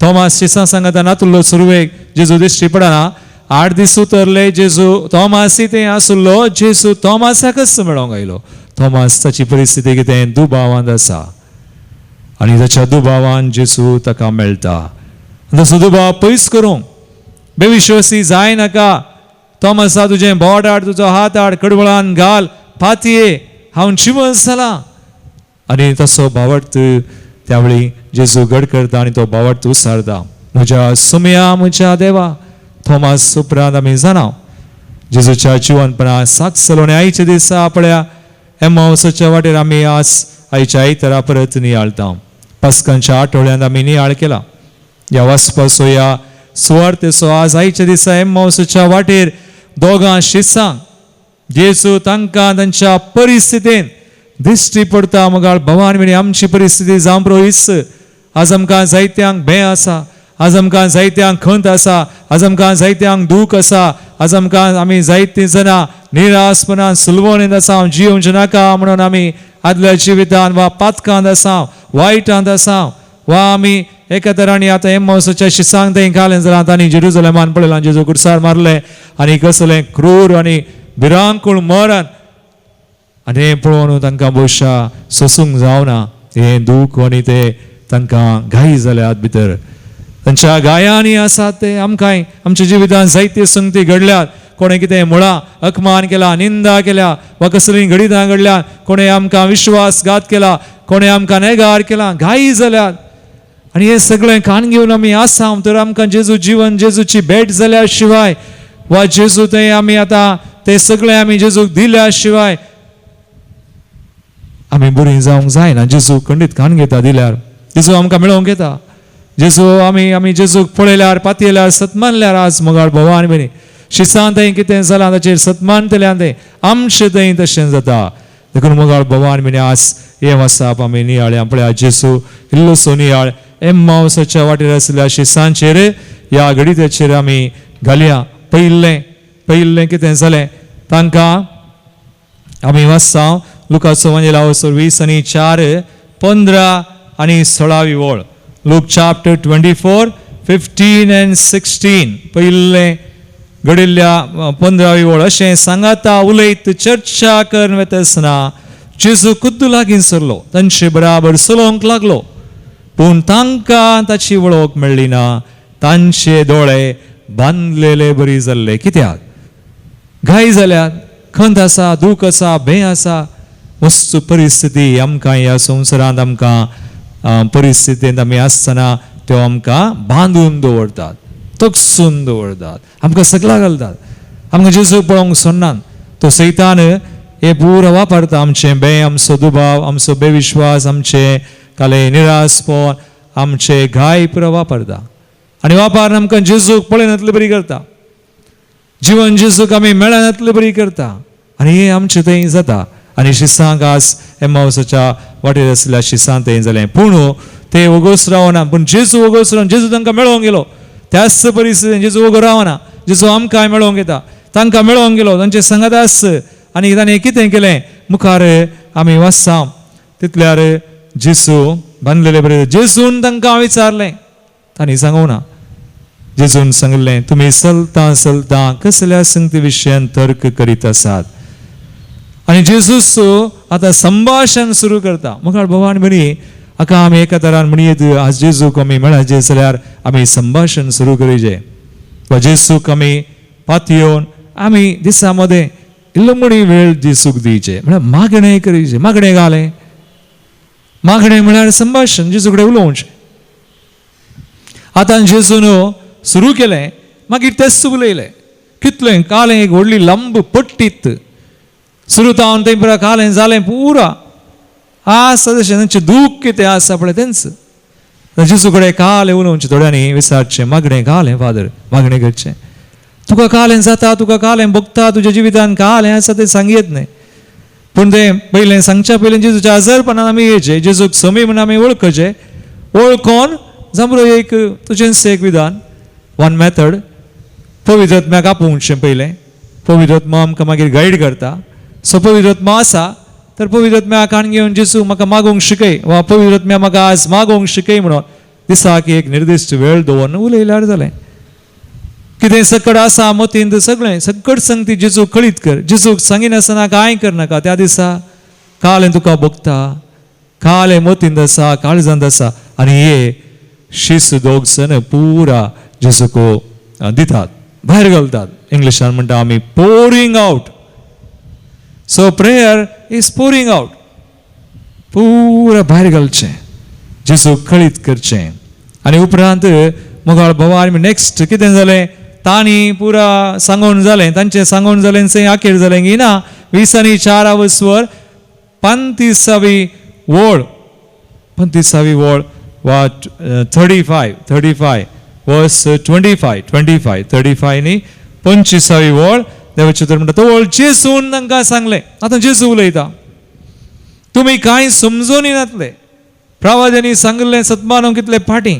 थॉमास शिसा सांगता नातुल्लो सुरवेक जेजू दिश्टी पडना 8 दीस उतरले जेजू थॉमासी ते आसुल्लो जेजू थॉमासाकच मेळोंक आयलो थॉमास ताची परिस्थिती कितें दुबावांत आसा आनी ताच्या दुबावान जेजू ताका मेळटा तसो दुबाव पयस करूंक बेविश्वासी जाय नाका थॉमासा तुजें बोट हाड तुजो हात हाड कडवळान घाल पातये हांव जिवंत जाला आनी तसो भावट त्या वेळी जेजू घड करता आनी तो भावट उसारता म्हज्या सुमया म्हज्या देवा थॉमास उपरांत आमी जाणा जेजूच्या जिवंतपणा साक्षलो आनी आयच्या दिसा पळया एम्माउसाच्या वाटेर आमी आयच्या आयतारा परत नियाळटा पास्कांच्या आठवड्यांत आमी नियाळ केला या वाचपाचो या सुवार्थेचो आज आयच्या दिसा एम्माउसाच्या वाटेर दोगां शिसांक जेजू तांकां तांच्या परिस्थितीन दिश्टी पडटा मगाळ भवान म्हणी आमची परिस्थिती जावं प्रोइस आज आमकां जायत्यांक भंय आसा आज आमकां जायत्यांक खंत आसा आज आमकां जायत्यांक दूख आसा आज आमकां आमी जायतीं जाणां निरासपणान सुलवणेंत आसा जियोंक नाका म्हणून आमी आदल्या जिवितान वा पातकांत आसा वायटांत आसा वा आमी एका तरांनी आतां एम्माउसाच्या शिसांक थंय घालें जाल्यार तांणी जेरुसलेमान पळयलां जेजू कुडसार मारले आनी कसलें क्रूर आनी भिरांकूळ मरण आनी हें पळोवन तांकां बोशा सोसूंक जावना हें दूख आनी ते तांकां घाई जाल्यात भितर तांच्या गायांनी आसात ते आमकांय आमच्या जिवितांत जायत्यो संगती घडल्यात कोणें कितें मुळां अपमान केला निंदा केल्या वा कसलीं घडितां घडल्यात कोणें आमकां विश्वासघात केला कोणें आमकां नेगार केला घाई जाल्यात आनी हें सगळें कान घेवन आमी आसा तर आमकां जेजू जिवन जेजूची भेट जाल्या शिवाय वा जेजू थंय आमी आतां तें सगळें आमी जेजूक दिल्या शिवाय आमी बरीं जावंक जायना जेजू खंडीत कान घेता दिल्यार जेजू आमकां मेळोवंक येता जेजू आमी जेजूक पळयल्यार पातयल्यार सतमानल्यार आज मोगाळ भवान बरी शिसांत थंय कितें जालां ताचेर सतमान केल्यान तें आमचें थंय तशें जाता देखून मोगाळ भवान म्हणे आज हे वासाप आमी नियाळ्या पळया जेजू इल्लोसो नियाळ एम्माउसाच्या वाटेर आसलेल्या शिसांचेर ह्या घडीचेर आमी घालया पयिल्लें कितें जालें तांकां आमी वाचता लुकाचो एवांजेलिचो 20:4, 15 आनी 16 ओळ लूक चॅप्टर 24, 15 and 16 पयिल्लें घडिल्ल्या 15 ओळ अशें सांगाता उलयत चर्चा करून वता आसतना जेजू खुद्द लागीं सरलो तांचे बराबर चलोवंक लागलो पूण तांकां ताची वळख मेळ्ळी ना तांचे दोळे बांदलेले बरी जाल्ले कित्याक घाई जाल्यात खंत आसा दूख आसा भंय आसा वस्तू परिस्थिती आमकां ह्या संवसारांत आमकां परिस्थितींत आमी आसतना त्यो आमकां बांदून दवरतात तोखसून दवरतात आमकां सकला घालतात आमकां जेजू पळोवंक सोदनात तो सैतान हे पुरो वापरता आमचें भंय आमचो दुबाव आमचो बेविश्वास आमचें काले निरासपण आमचे घाय पुरो वापरता आनी वापरून आमकां जेजूक पळयनातले बरी करता जिवन जेजूक आमी मेळनातले बरी करता आनी हें आमचें थंय जाता आनी शिसांक आज एम्माउसाच्या वाटेर आसलेल्या शिसांत थंय जालें पूण ते वगोस रावना पूण जेजू वगोस रावन जेजू तांकां मेळोवंक गेलो त्याच परिस्थितीन जेजू वगो रावना जेजू आमकां मेळोवंक येता तांकां मेळोवंक गेलो तांचे सांगात आस आनी ताणें कितें केलें मुखार आमी वाचता तितल्यार जेजू बांदलेले बरें जेजून तांकां विचारलें तांणी सांगूंक ना जेजून सांगलें तुमी चलता कसल्या संगती विशयान तर्क करीत आसात आनी जेजूस आतां संभाशण सुरू करता मुखार भवान म्हणी हाका आमी एका तरान म्हणयेत आज जेजूक आमी मेळचे जाल्यार आमी संभाशण सुरू करीचें वा जेजूक आमी पातयेवन आमी दिसा मदें इल्लो म्हणी वेळ जेजूक दिवचे म्हळ्यार मागणें करीचें मागणें घालें मागणें म्हळ्यार संभाशण जेजू कडेन उलोवचें आतां जेजून सुरू केलें मागीर तेच उलयलें कितलें कालें एक व्हडली लंब पट्टीत सुरू जावन थंय पुरा कालें जालें पुरा आसा तशें तांचें दूख कितें आसा पळय तेंच जेजू कडेन कालें उलोवचें थोड्यांनी विचारचें मागणें घालें फादर मागणें करचें तुका कालें जाता तुका कालें भोगता तुज्या जिवितान कालें आसा तें सांगयत न्हय पूण तें पयलें सांगच्या पयलीं जेजूच्या आजारपणान आमी येवचें जेजूक समी म्हण आमी वळखचें वळखोन जांबरो एक तुजेंच एक विधान वन मेथड पवित्र आत्म्याक आपोवचें पयलें पवित्र आत्मा आमकां मागीर गायड करता सो पवित्र आत्मा आसा तर पवित्र आत्म्या कान घेवन जेसू म्हाका मागोवंक शिकय वा पवित्र आत्म्या म्हाका आज मागोवंक शिकय म्हणून दिसाक एक निर्दिश्ट वेळ दवरून उलयल्यार जालें. कितें सकड आसा मतींत सगळें सकड संगती जेजूक कळीत कर. जेजूक सांगिनासतना कांय करनाका. त्या दिसा काल तुका भोगता, काल मतींत आसा, काळजांत आसा आनी हे शीस दोग सन पुरा जेजूक दितात, भायर घालतात. इंग्लिशान म्हणटा आमी pouring out. So prayer is pouring out. पुरा भायर घालचें, जेजूक कळीत करचें. आनी उपरांत मोगाळ भवानी नेक्स्ट कितें जालें तांणी पुरा सांगोन जालें, तांचें सांगोन जालें थंय आखेर जालें की ना 24 स्वर 35वी वळ वा 35 वर्स 25 न्ही 25वी वळ देवाचें उतर म्हणटा तो वळ जेजून तांकां सांगलें. आतां जेजू उलयता, तुमी कांय समजून येनातले. प्रवाद्यांनी सांगलें सत्मानव कितले फाटीं.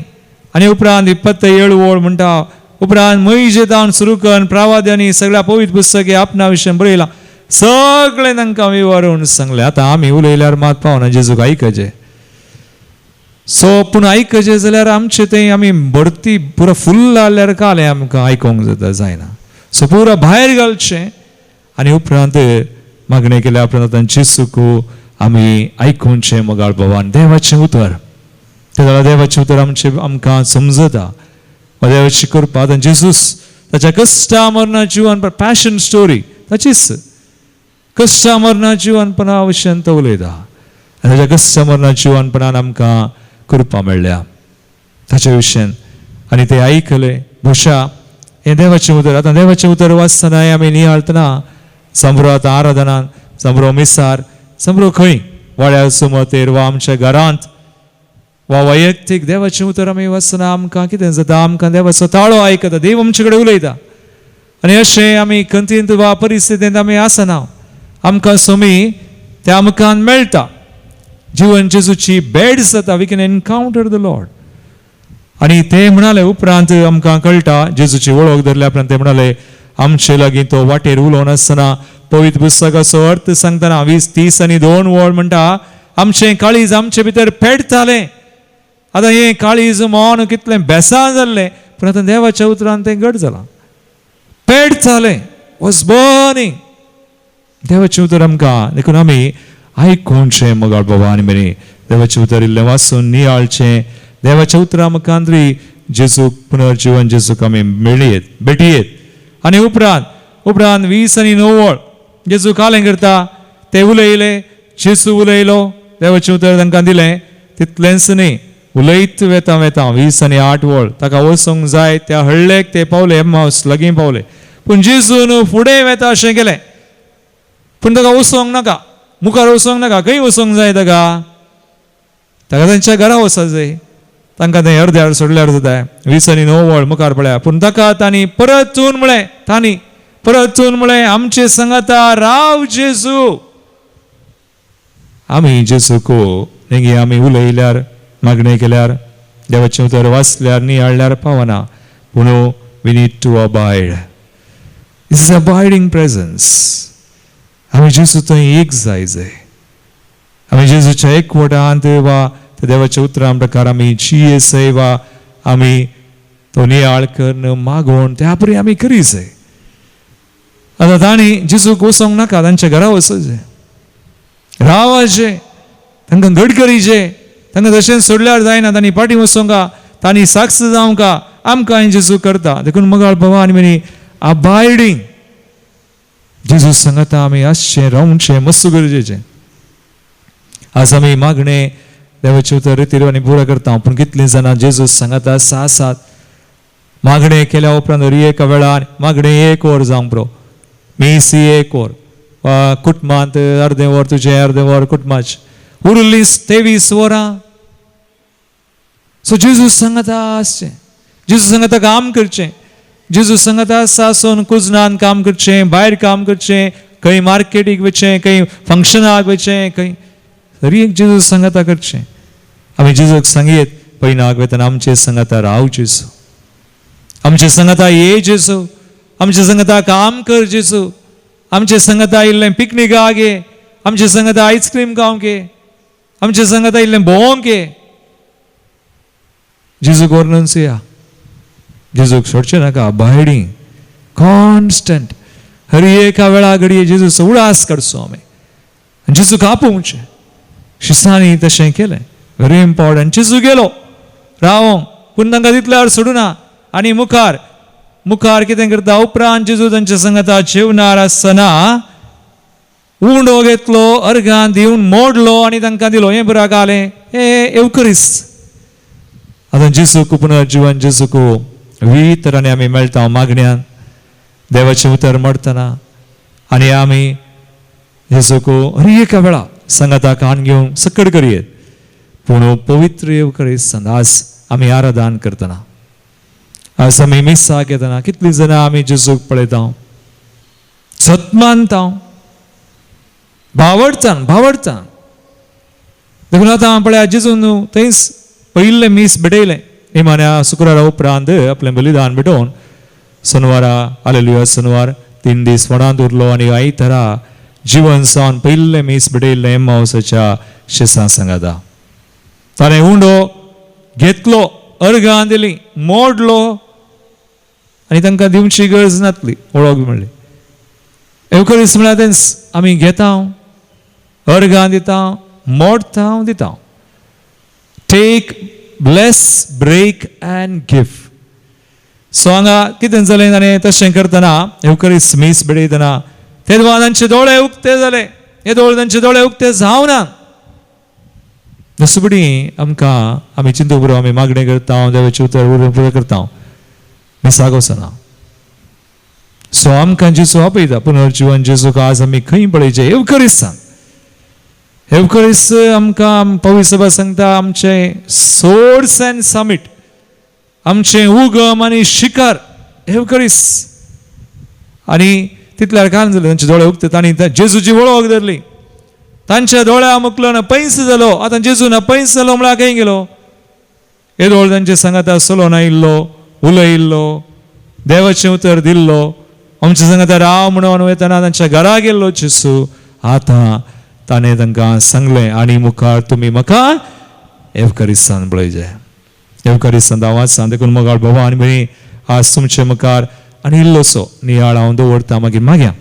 आनी उपरांत 27 वळ म्हणटा उपरांत मैजे जावन सुरू करून प्रवाद्यांनी सगळ्या पवित्र पुस्तके आपणा विशयी बरयलां, सगळें तांकां विवरून सांगलें. आतां आमी उलयल्यार मात पावना जेजूक आयकचें. सो पूण आयकचें जाल्यार आमचें तें आमी भरती पुरो फुल्ल जाल्यार कालें आमकां आयकोंक जायना. सो पुरो भायर घालचें आनी उपरांत मागणें केल्या उपरांत जेजूक आमी आयकुचें मोगाळ भवान देवाचें उतर. तें देवाचें उतर आमकां समजता. देवाची कृपा. आतां जेजूस ताच्या कश्टा मरणा जिवन पॅशन स्टोरी ताचीच कश्टा मरणा जिवनपणा विशयी तो उलयता. आनी ताच्या कश्टा मरणा जिवनपणान आमकां कृपा मेळ्ळ्या ताचे विशयी. आनी ते आयकलें भुशा हें देवाचें उतर. आतां देवाचें उतर वाचतना आमी नियाळतना समरो आतां आराधनान समरो मिसार समरो खंय वाड्यार सुमतेर वा आमच्या घरांत वा वैयक्तीक देवाचें उतर आमी वाचतना आमकां कितें जाता, आमकां देवाचो ताळो आयकता, देव आमचे कडेन उलयता. आनी अशें आमी खंतींत वा परिस्थितींत आमी आसना, आमकां सोमी तें आमकां मेळटा. जिवन जेजूची बेड्स जाता, we can encounter the lord. आनी ते म्हणाले उपरांत आमकां कळटा जेजूची वळख धरल्या उपरांत ते म्हणाले आमचे लागीं तो वाटेर उलोवन आसतना पवित्र पुस्तकाचो अर्थ सांगतना 20-30 आनी 2 वळ म्हणटा आमचें काळीज आमचे भितर पेटतालें. आतां हें काळीज मन कितलें बेसान जाल्लें पूण आतां देवाच्या उतरान तें घट जालां. पेटतालें, वॉज बर्निंग. देवाचें उतर आमकां देखून आमी आयकुचें मोगाळ भवानी मेरेन देवाचें उतर इल्लें वाचून नियाळचें. देवाचें उतर आमकां तरी जेजूक पुनर्जीवन जेजूक आमी भेटयेत. आनी उपरांत 20 आनी 9 वळ जेजू कालें करता ते उलयले, जेजू उलयलो, देवाचें उतर तांकां दिलें. तितलेंच न्ही, उलयत वेता 20 आनी 8 वळ ताका वचोंक जाय त्या हळ्ळेक ते पावले, एम्माऊस लागीं पावले. पूण जेजून फुडें वेता अशें केलें. पूण ताका वचोंक नाका, मुखार वचोंक नाका. खंय वचोंक जाय ताका तांच्या घरा वचूंक जाय. तांकां तें अर्द्यार सोडल्यार जाता. 20 आनी 9 वळ मुखार पळया. पूण ताका तांणी परतून म्हळें आमचे सांगाता राव जेजू. आमी जेजूक नेगी आमी उलयल्यार मागणें केल्यार देवाचें उतर वाचल्यार नियाळल्यार पावना. पूण we need to abide. This is abiding presence. आमी जेजू थंय एक जाय. आमी जेजूच्या एकवटांत वा देवाच्या उतरां प्रकार आमी जियेसय वा आमी तो नियाळ करून मागोवन त्या परी आमी करी जाय. आतां तांणी जेजूक वचोंक नाका, तांच्या घरा वचोचें, रावाचें, तांकां घट करीचें. तांकां तशें सोडल्यार जायना. तांणी फाटीं वचोंका, तांणी साक्ष जावंका आमकां हांवें जेजू करता. देखून मोगाळ भवानी मेनी अबायडींग जेजू सांगता आमी आसचें, रावचें मस्त गरजेचें. आज आमी मागणें देवाचें उतर रितीरिवांनी पुरो करता. पूण कितलीं जाणां जेजू सांगता सात मागणें केल्या उपरांत एका वेळार मागणें 1 वर जावंक पुरो, मीसी 1 वर वा कुटुंबांत अर्दें वर तुजें, अर्दें वर कुटुंबाचें, उरलीं 23 वरां. सो जेजू सांगता आसचें, जेजू सांगता काम करचें, जेजू सांगता सासून कुजनान काम करचें, भायर काम करचें, खंय मार्केटीक वचचें, खंय फंक्शनाक वचचें, खंय तरी एक जेजू सांगता करचें. आमी जेजूक सांगयत पयनाक वेतना आमचे सांगता राव जेजू, आमचे सांगता ये जेजू, आमचे सांगता काम कर जेजू, आमचे सांगता इल्लें पिकनिकाक ये, आमचे संगत आईस्क्रीम खावंक आमचे संगत इल्लें भोंवंक जेजूक वर्णन या जेजूक सोडचें नाका अबायडींग कॉन्स्टंट हर एका वेळा घडये जेजूचो उडास काडचो आमी जेजूक आपोवचें शिस्तांनी तशें केलें व्हेरी इम्पॉर्टंट जेजू गेलो रावोंक पूण तांकां तितल्यार सोडूना आनी मुखार मुखार कितें करता उपरांत जेजू तांच्या संगता जेवणार आसतना उंडो घेतलो अर्गां दिवन मोडलो आनी तांकां दिलो हें बराक आलें हे एवकरिस्त आतां जेजूक पुनर्जीवन जेजूक विविध तरांनी आमी मेळटा मागण्यांत देवाचें उतर मरतना आनी आमी जेजूक हर एका वेळा संगताक आण घेवन सकड करयेत पूण पवित्र एवकरिस्त आज आमी आराधन करतना आज आमी मिसा घेतना कितलीं जाणां आमी जेजूक पळयता जतमानता भावडटान देखून आतां पळया जेजून थंयच पयिल्लें मीस भेटयलें निमाण्या शुक्रारा उपरांत आपलें बलिदान भेटोवन शनिवारा हालेलुया शनिवार 3 दीस वणांत उरलो आनी आयतारा जीवन सावन पयिल्लें मीस भेटयल्लें एम्माउसाच्या शिसां सांगाता ताणें उंडो घेतलो अर्गां दिलीं मोडलो आनी तांकां दिवची गरज नासली वळख म्हणली एवकरिस्त म्हळ्यार तेंच आमी घेता अर्गां दिता मोडता दिता take bless break and give so हांगा कितें जालें ताणें तशें करतना एवकरिस्त मीस भेटयतना ते तांचे दोळे उक्ते जाले हे तांचे दोळे उक्ते जावना नसबडी आमकां आमी चिंतू बरो आमी मागणें करता देवाचें उतर पुरो करता मिसाक वचना सो आमकां जेजू आपयता पुनर्जीवन जेजूक आज आमी खंय पळयचें एवकरिस्तान एवकरिस्त आमकां पवित्र सभा सांगता आमचें सोर्स एंड समीट आमचें उगम आनी शिखर एवकरिस्त आनी तितल्यार कांय जालें तांचे दोळे उगते तांणी जेजूची वळख धरली तांच्या दोळ्या मुखलो पयस जालो आतां जेजू ना पयस जालो म्हळ्यार खंय गेलो हे दोळ तांचे सांगाता चलोन आयिल्लो उलयिल्लो देवाचें उतर दिल्लो आमच्या सांगाता राव म्हणून वयतना तांच्या घरा गेल्लो जेजू आतां ताणें तांकां सांगलें आनी मुखार तुमी म्हाका एवकरिस्तान पळयचें एवकरिस्तान आवाज देखून मोगाळ बाबा आनी बरी आज तुमचे मुखार आनी इल्लोसो नियाळ हांव दवरता मागीर मागया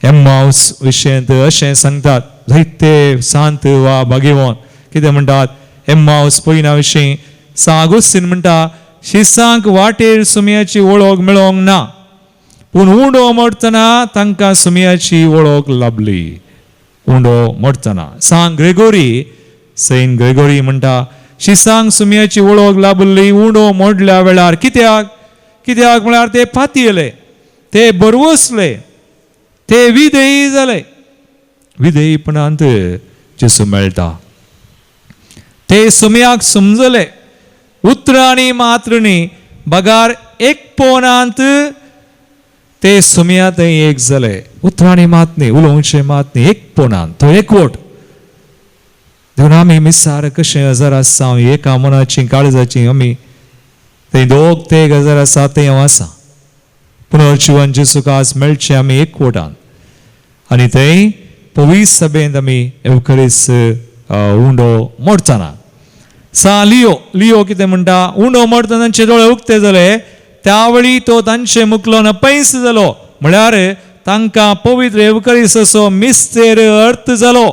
एम्माउस विशयंत अशें सांगतात जायते सांत वा भाग्यवान कितें म्हणटात एम्माउस पयना विशीं सांगोस्तीन म्हणटा शिसांक वाटेर सुमयाची वळख मेळोंक ना पूण उंडो मोडतना तांकां सुमयाची वळख लाभली उंडो मोडतना सेंट ग्रेगोरी म्हणटा शिसांक सुमयाची वळख लाभली उंडो मोडल्या वेळार कित्याक म्हळ्यार ते पातयेले ते बरवसले ते विधेयी जाले विधेयीपणांत जेजू मेळटा ते सुमयाक समजले उतर आनी मात्रणी बगार एकपोनांत ते सुमया थंय एक जाले उतर आनी मातनी उलोवचें मातनी एकपोनांत तो एकवट देखून आमी मिसार कशें हजर आसा एका मनाची काळजाची आमी थंय दोग ते हजर आसा थंय हांव आसा पुनर्जीवन जेजूक आज मेळचें आमी एकवटान आनी थंय पवित्र सभेंत आमी एवकरिस्त उंडो मोडतना लियो कितें म्हणटा उंडो मोडतना तांचे दोळे उक्ते जाले त्या वेळी तो तांचे मुखलो पयस जालो म्हळ्यार तांकां पवित्र एवकरिस्ताचो मिस्तेर अर्थ जालो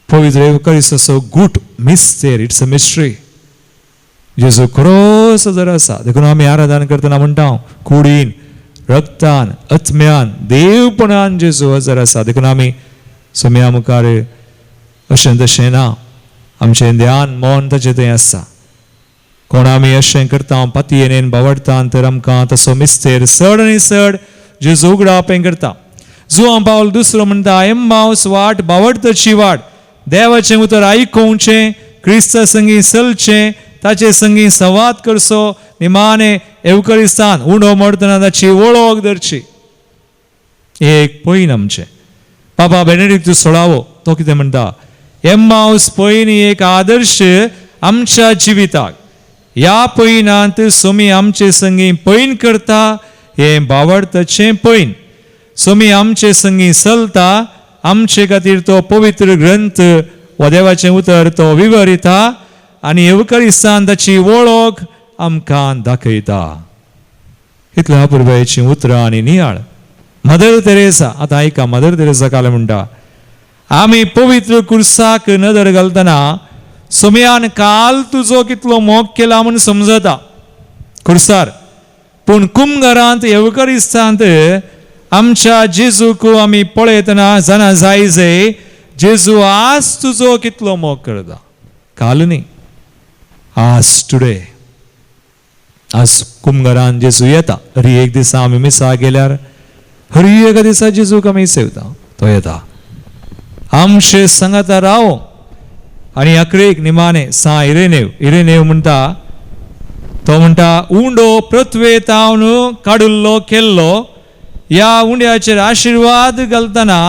पवित्र एवकरिस्ताचो गूट मिस्तेर इट्स अ मिस्ट्री जेजू खरोच हजर आसा देखून आमी आराधन करतना म्हणटा कुडीन रक्तान आत्म्यान देवपणान जेजू हजर आसा देखून आमी सुमया मुखार अशें तशें ना आमचें ध्यान मौन ताचें थंय आसता कोण आमी अशें करता पातयेन बावडटा तर आमकां तसो मिस्तेर चड आनी चड जेजू उगडाप हें करता जुआं पावल दुसरो म्हणटा एम्माउस वाट बावडताची वाट देवाचें उतर आयकुचें क्रिस्ता संगी चलचें ताचे संगी संवाद करचो निमाणे एवकरिस्तान उंडो मोडतना ताची वळख धरची एक पयन आमचें पापा बेनेडिक्ट 16 तो कितें म्हणटा एम्माउस पयन एक आदर्श आमच्या जिविताक ह्या पयनांत सोमी आमचे संगी पयन करता हें बावडताचें पयन सोमी आमचे संगी चलता, आमचे खातीर तो पवित्र ग्रंथ वा देवाचें उतर तो विवरिता आनी एवकरिस्तान ताची वळख आमकां दाखयता. इतल्या पुरबायची उतरां आनी नियाळ. मदर तेरेसा, आतां आयका, मदर तेरेसा काल म्हणटा, आमी पवित्र कुर्साक नदर घालतना सोम्यान काल तुजो कितलो मोग केला म्हूण समजता कुर्सार, पूण कुमगारांत एवकरिस्तांत आमच्या जेजूक आमी पळयतना जाणा जायजे जेजू आज तुजो कितलो मोग करता. काल न्ही, आज टुडे. आज कुमगारान जेजू येता. हरी एक दिसा आमी मिसा गेल्यार हरी एका दिसा जेजूक आमी सेवता. तो येता आमचे सांगाता राव. आनी अकरेक निमाणे सा इरेनेव म्हणटा, तो म्हणटा उंडो प्रत्वेतावन काडुल्लो केल्लो या उंड्याचेर आशिर्वाद घालतना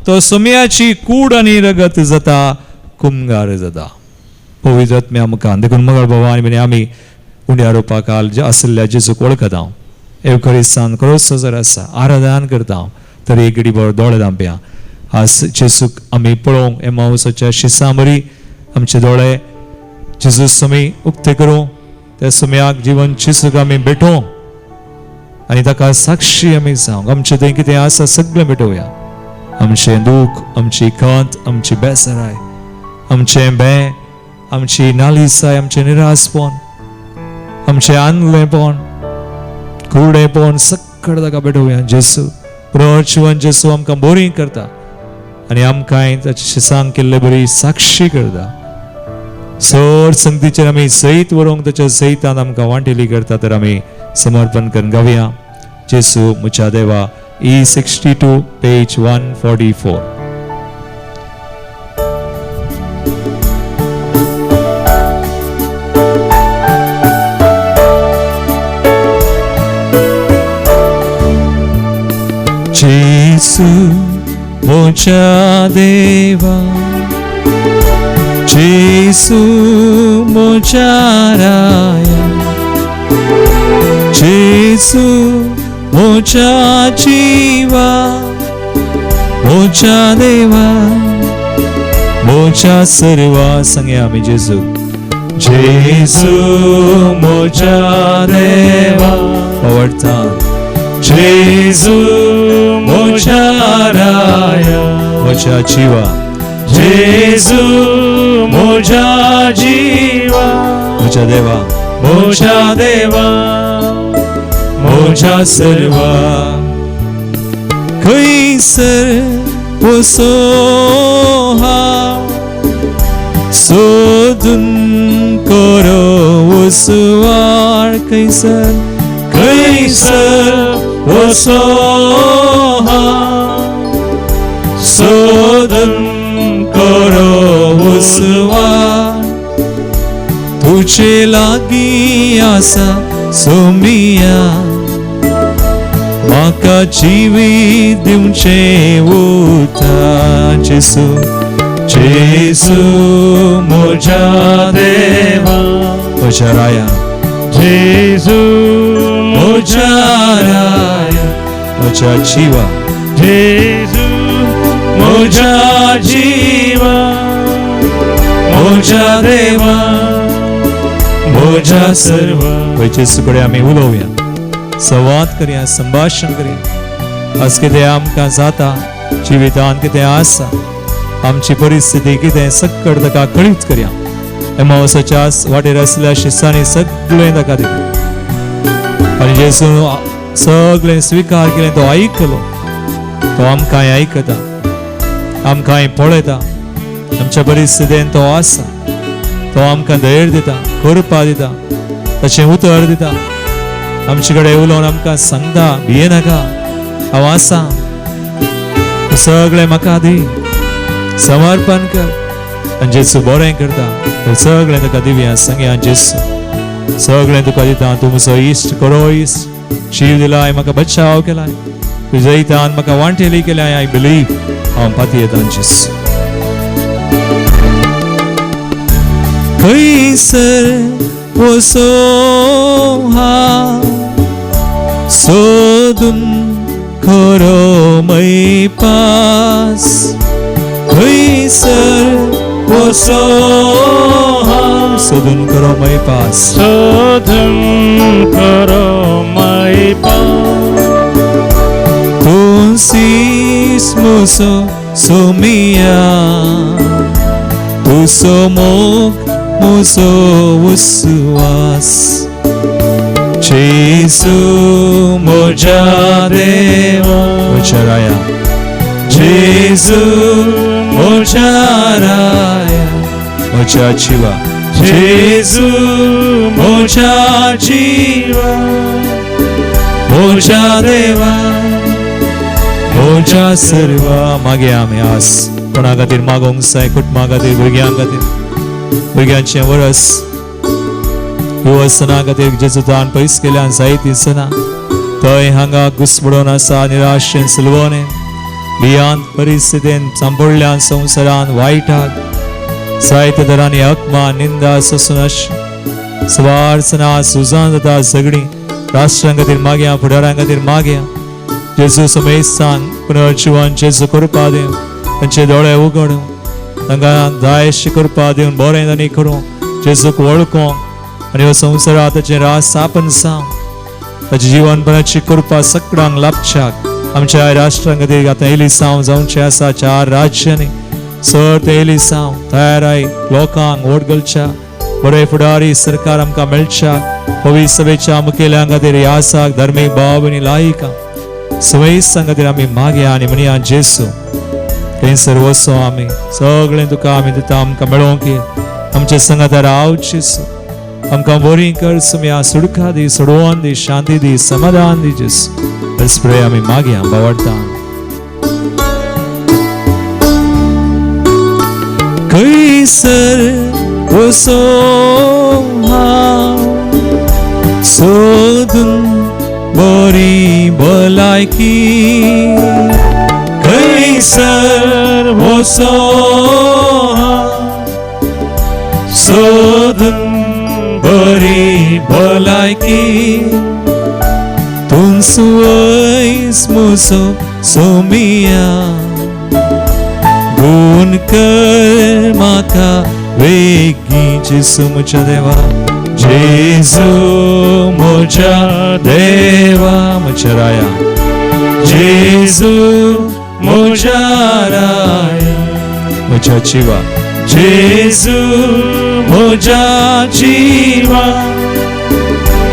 तो सोम्याची कूड आनी रगत जाता, कुमगार जाता. पवित्र आत्मे आमकां देखून मंगळ भवानी म्हणे आमी उंड्या रोवपाक आसल्या जेजूक वळखता. एवकरिस्तान खरोच जर आसा आराधन करता तर एक घडी बरो दोळे धांप्या. आज जेजूक आमी पळोवंक एमावसाच्या शिसा मरी आमचे दोळे जेजू सोमी उक्ते करूं, त्या सोम्याक जिवन जेजूक आमी भेटोवं आनी ताका साक्षी आमी जावंक. आमचें थंय कितें आसा सगळें भेटोवया. आमचें दूख, आमची खंत, आमची बेसराय, आमचें भें, आमची नालिसाय, आमचें निरासपण, आमचें आंधळेपण, कुरडेपण सक्कड ताका भेटोवया. जेजू पुनर्जीवन जेजू आमकां बरी करता आनी आमकां ताच्या शिसांक केल्ले बरी साक्षी करता. सर संगतीचेर आमी सैत व्हरूंक ताच्या सैतान आमकां वांटेली करता. तर आमी समर्पण करून गावया. जेजू म्हज्या देवा. E62 page 144. जेजू म्हज्या देवा, जेजू म्हज्या राया, जेजू म्हज्या जिवा, म्हज्या देवा, म्हज्या सर्वा. सांगया आमी जेजू. जेजू म्हज्या देवा आवडटा, जेजू म्हज्या राया, म्हज्या जिवा, जेजू म्हज्या जिवा, म्हज्या देवा, म्हज्या देवा, म्हज्या सर्वा. खंयसर वसो हांव सोदून करो वसवार. खंयसर खंयसर वसो हांव सोदून करो वसवार. तुजे लागीं आसा सोमिया, म्हाका जिवीत दिवचें उरता. जेजू, जेजू म्हज्या देवा, म्हज्या राया, जेजू म्हज्या राया, म्हज्या जिवा, जेजू म्हज्या जिवा, म्हज्या देवा, म्हज्या सर्वा. जेजू कडेन आमी उलोवया, संवाद करया, संभाशण करया. आज कितें आमकां जाता, जिवितांत कितें आसा, आमची परिस्थिती कितें सक्कड ताका कळीत करया. एमावसाच्या वाटेर आसल्या शिसांनी सगळें ताका दिलें आनी जेजू सगळें स्विकार केलें. तो आयकलो, तो आमकां आयकता, आमकां पळयता. आमच्या परिस्थितीन तो आसा, तो आमकां धैर्य दिता, करपा दिता, ताचें उतर दिता. आमचे कडेन उलोवन आमकां सांगता, भियेनाका, हांव आसा, सगळें म्हाका दी, समर्पण कर. आनी जेजू बरें करता. सगळें तुका दिवया. सांगया, जेजू सगळें तुका दिता. तूं म्हजो इश्ट, खरो इश्ट. जीव दिलाय, म्हाका बचाव केलाय, तुज्या इतान म्हाका वांटेली केल्याय. I believe. हांव पाती येता जेजू. खंयसर वसो हांव सोदून खरो मै पास हयसर वसो हांव सोदून करो मै पास शोधन करो मै पास तूं शीस मुसो सोमिया तुसो मोग मुसो उस्वास जेसू म्हज्या देवा म्हज्या राया जेसू म्हज्या राया म्हज्या जिवा जेसू म्हज्या जिवा म्हज्या देवा म्हज्या सर्वा मागे आमी आस कोणा खातीर मागोंक जाय कुटुंबा खातीर भुरग्यां खातीर भुरग्यांचें वरस ह्यो सणां खातीर जेजू दान पयस केल्यान जायतीं सणां थंय हांगा घुसमडून आसा निराशेन सुलवोने भियांत परिस्थितीन सांपडल्यान संवसारान वायटाक जायत्या तरांनी अपमान निंदा सोसून सुवार सणां सुजान जाता झगडीं राष्ट्रां खातीर मागया फुडाऱ्यां खातीर मागया जेजू समेस्तान पुनर्जीवन जेजू कृपा दिवन तांचे दोळे उगडून तांकां जाय अशी कृपा दिवन बरें तांणी करूं जेजूक वळखूंक आनी ह्यो संवसारांत ताचें रास सापन जावं ताची जीवनभराची कृपा सगळ्यांक लाभच्याक आमच्या राष्ट्रां खातीर आतां एलिसांव जावचें आसा 4 राज्यांनी सर्त एलिसांव तयार आय लोकांक वोट घालच्या बरे फुडारी सरकार आमकां मेळच्याक पवित्र सभेच्या मुखेल्यां खातीर यासाक धर्मीक भाव भयणी लायिका सवयीसां खातीर आमी मागया आनी म्हणया जेजू थंयसर वचो आमी सगळें तुका आमी दिता आमकां मेळोवंक आमच्या संगात रावचें आमकां बरीं कर सुम्या सुडका दी सोडवोन दी शांती दी समाधान दी जेजू Let's pray आमी मागया बावडटा खंयसर वचो हांव सोदून बरी भलायकी खंयसर वचो सोदून बरी भलायकी तूं सुवयस मुसो सोमिया गुण कर म्हाका वेगी जेजू म्हज्या देवा जेजू म्हज्या देवा म्हज्या राया जेजू म्हज्या राया म्हज्या जिवा जेजू म्हज्या जिवा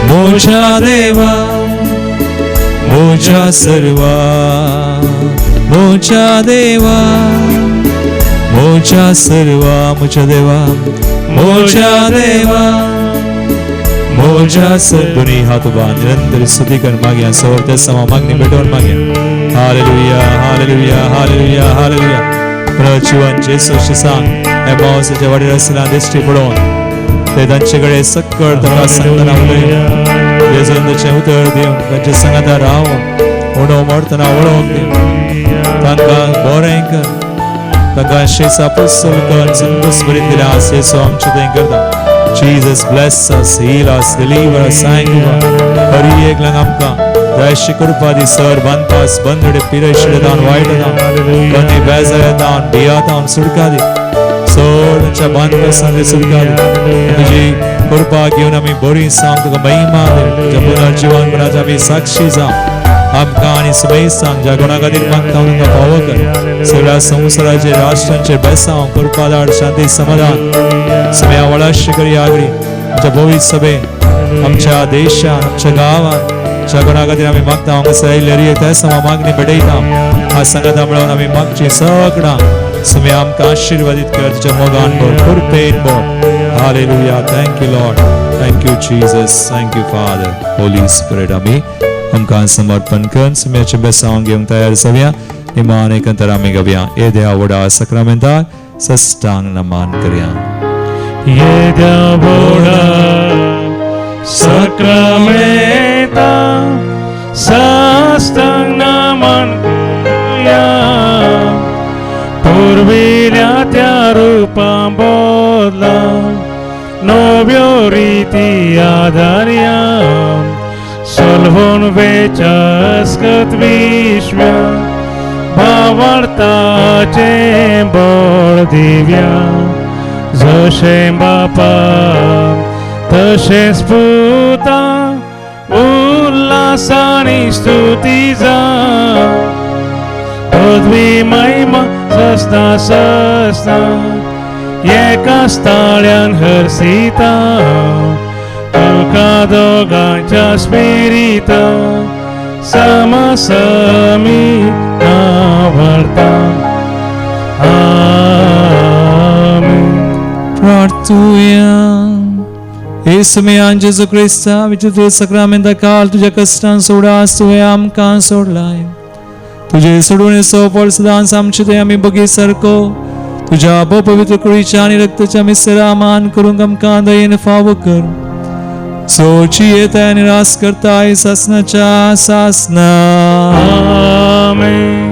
म्हज्या देवा म्हज्या सर्वा म्हज्या देवा म्हज्या सर्वा म्हज्या देवा म्हज्या देवा म्हज्या दोन्ही हात उबा निरंतर स्तुती कर मागया सवरते समा मागणी भेटवून मागया हालेलुया हालेलुया हालेलुया हालेलुया प्रजीवन जेसूशी सांग हे पावसाच्या वाडीर आसतना दिश्टी पडोवन ते तांचेकडे सक्कळ ताका सांगतना उलय जेजून ताचें उतर दिवन तांचे सांगात रावन उडोव मोडतना वळोवंक दिवन तांकां बरें कर तांकां शेसा पुसल कर संतोष बरी दिल्या जेजू आमचें थंय करता Jesus bless us, heal us, deliver us, sanctify. Hari एक लंग आमकां जायशी कृपा दी सर बांदपास बंदडे पिरशिडे दावन वायट दावन कनी बेजार दावन भिया दावन सुडका दी सोडच्या बांदपासान दी सुडका दी तुजी कृपा घेवन आमी बरी सांग तुका महिमा दे तुज्या पुनर्जीवनपणाची आमी साक्षी जावं आमकां आनी सगळीं सांग ज्या कोणा खातीर मागता हांव तुका फावो कर सगळ्या संवसाराचेर राष्ट्रांचेर बेसांव कृपा धाड शांती समाधान सगळ्या वळाशी करी आगरी आमच्या पवित्र सभेन आमच्या देशान आमच्या गांवांत ज्या कोणा खातीर आमी मागता हांव सैलेरी त्या समा मागणी भेटयता ह्या संगता मेळोवन आमी मागची सगळ्यांक सगळे आमकां आशिर्वादीत कर तुज्या मोगान भर कृपेन भर hallelujah thank you Lord thank you Jesus thank you father Holy spirit आमी आमकां समर्पण करून समेच्या बेसांव घेवंक तयार जावया निमान एकंतर आमी गावया ये देवा व्हडा सक्रमेंताक सश्टांग नमान करया ये देवा व्हडा सक्रमेंताक सश्टांग नमान करया पुर्विल्या त्या रुपां बदला नव्यो रिती आदार्या Solvon veciascat vișmea, आवडताचे बळ दिव्या जशे बापा तशेच पुता उल्हासाने स्तुतीचा पदवी महिमा सस्ता सस्ता एकाच ताळ्यान हरसिता तुका दोगांच्या स्पिरीत समसमी आवडता आमेन. प्रार्थूया. येसुमियान जेजू ख्रिस्ता विचित्र सक्रमेंताकाल तुझ्या कष्टान सोडास तुवें आमकां सोडलाय. तुझे सोडून फळ सदांच आमचे ते आमी बगी सारको तुझ्या पवित्र कुडीच्या आणि रक्ताच्या मिसरा मान करूंक आमकां दयेन फावो कर. सोची येता निराश करताय सासनाच्या सासना आमेन.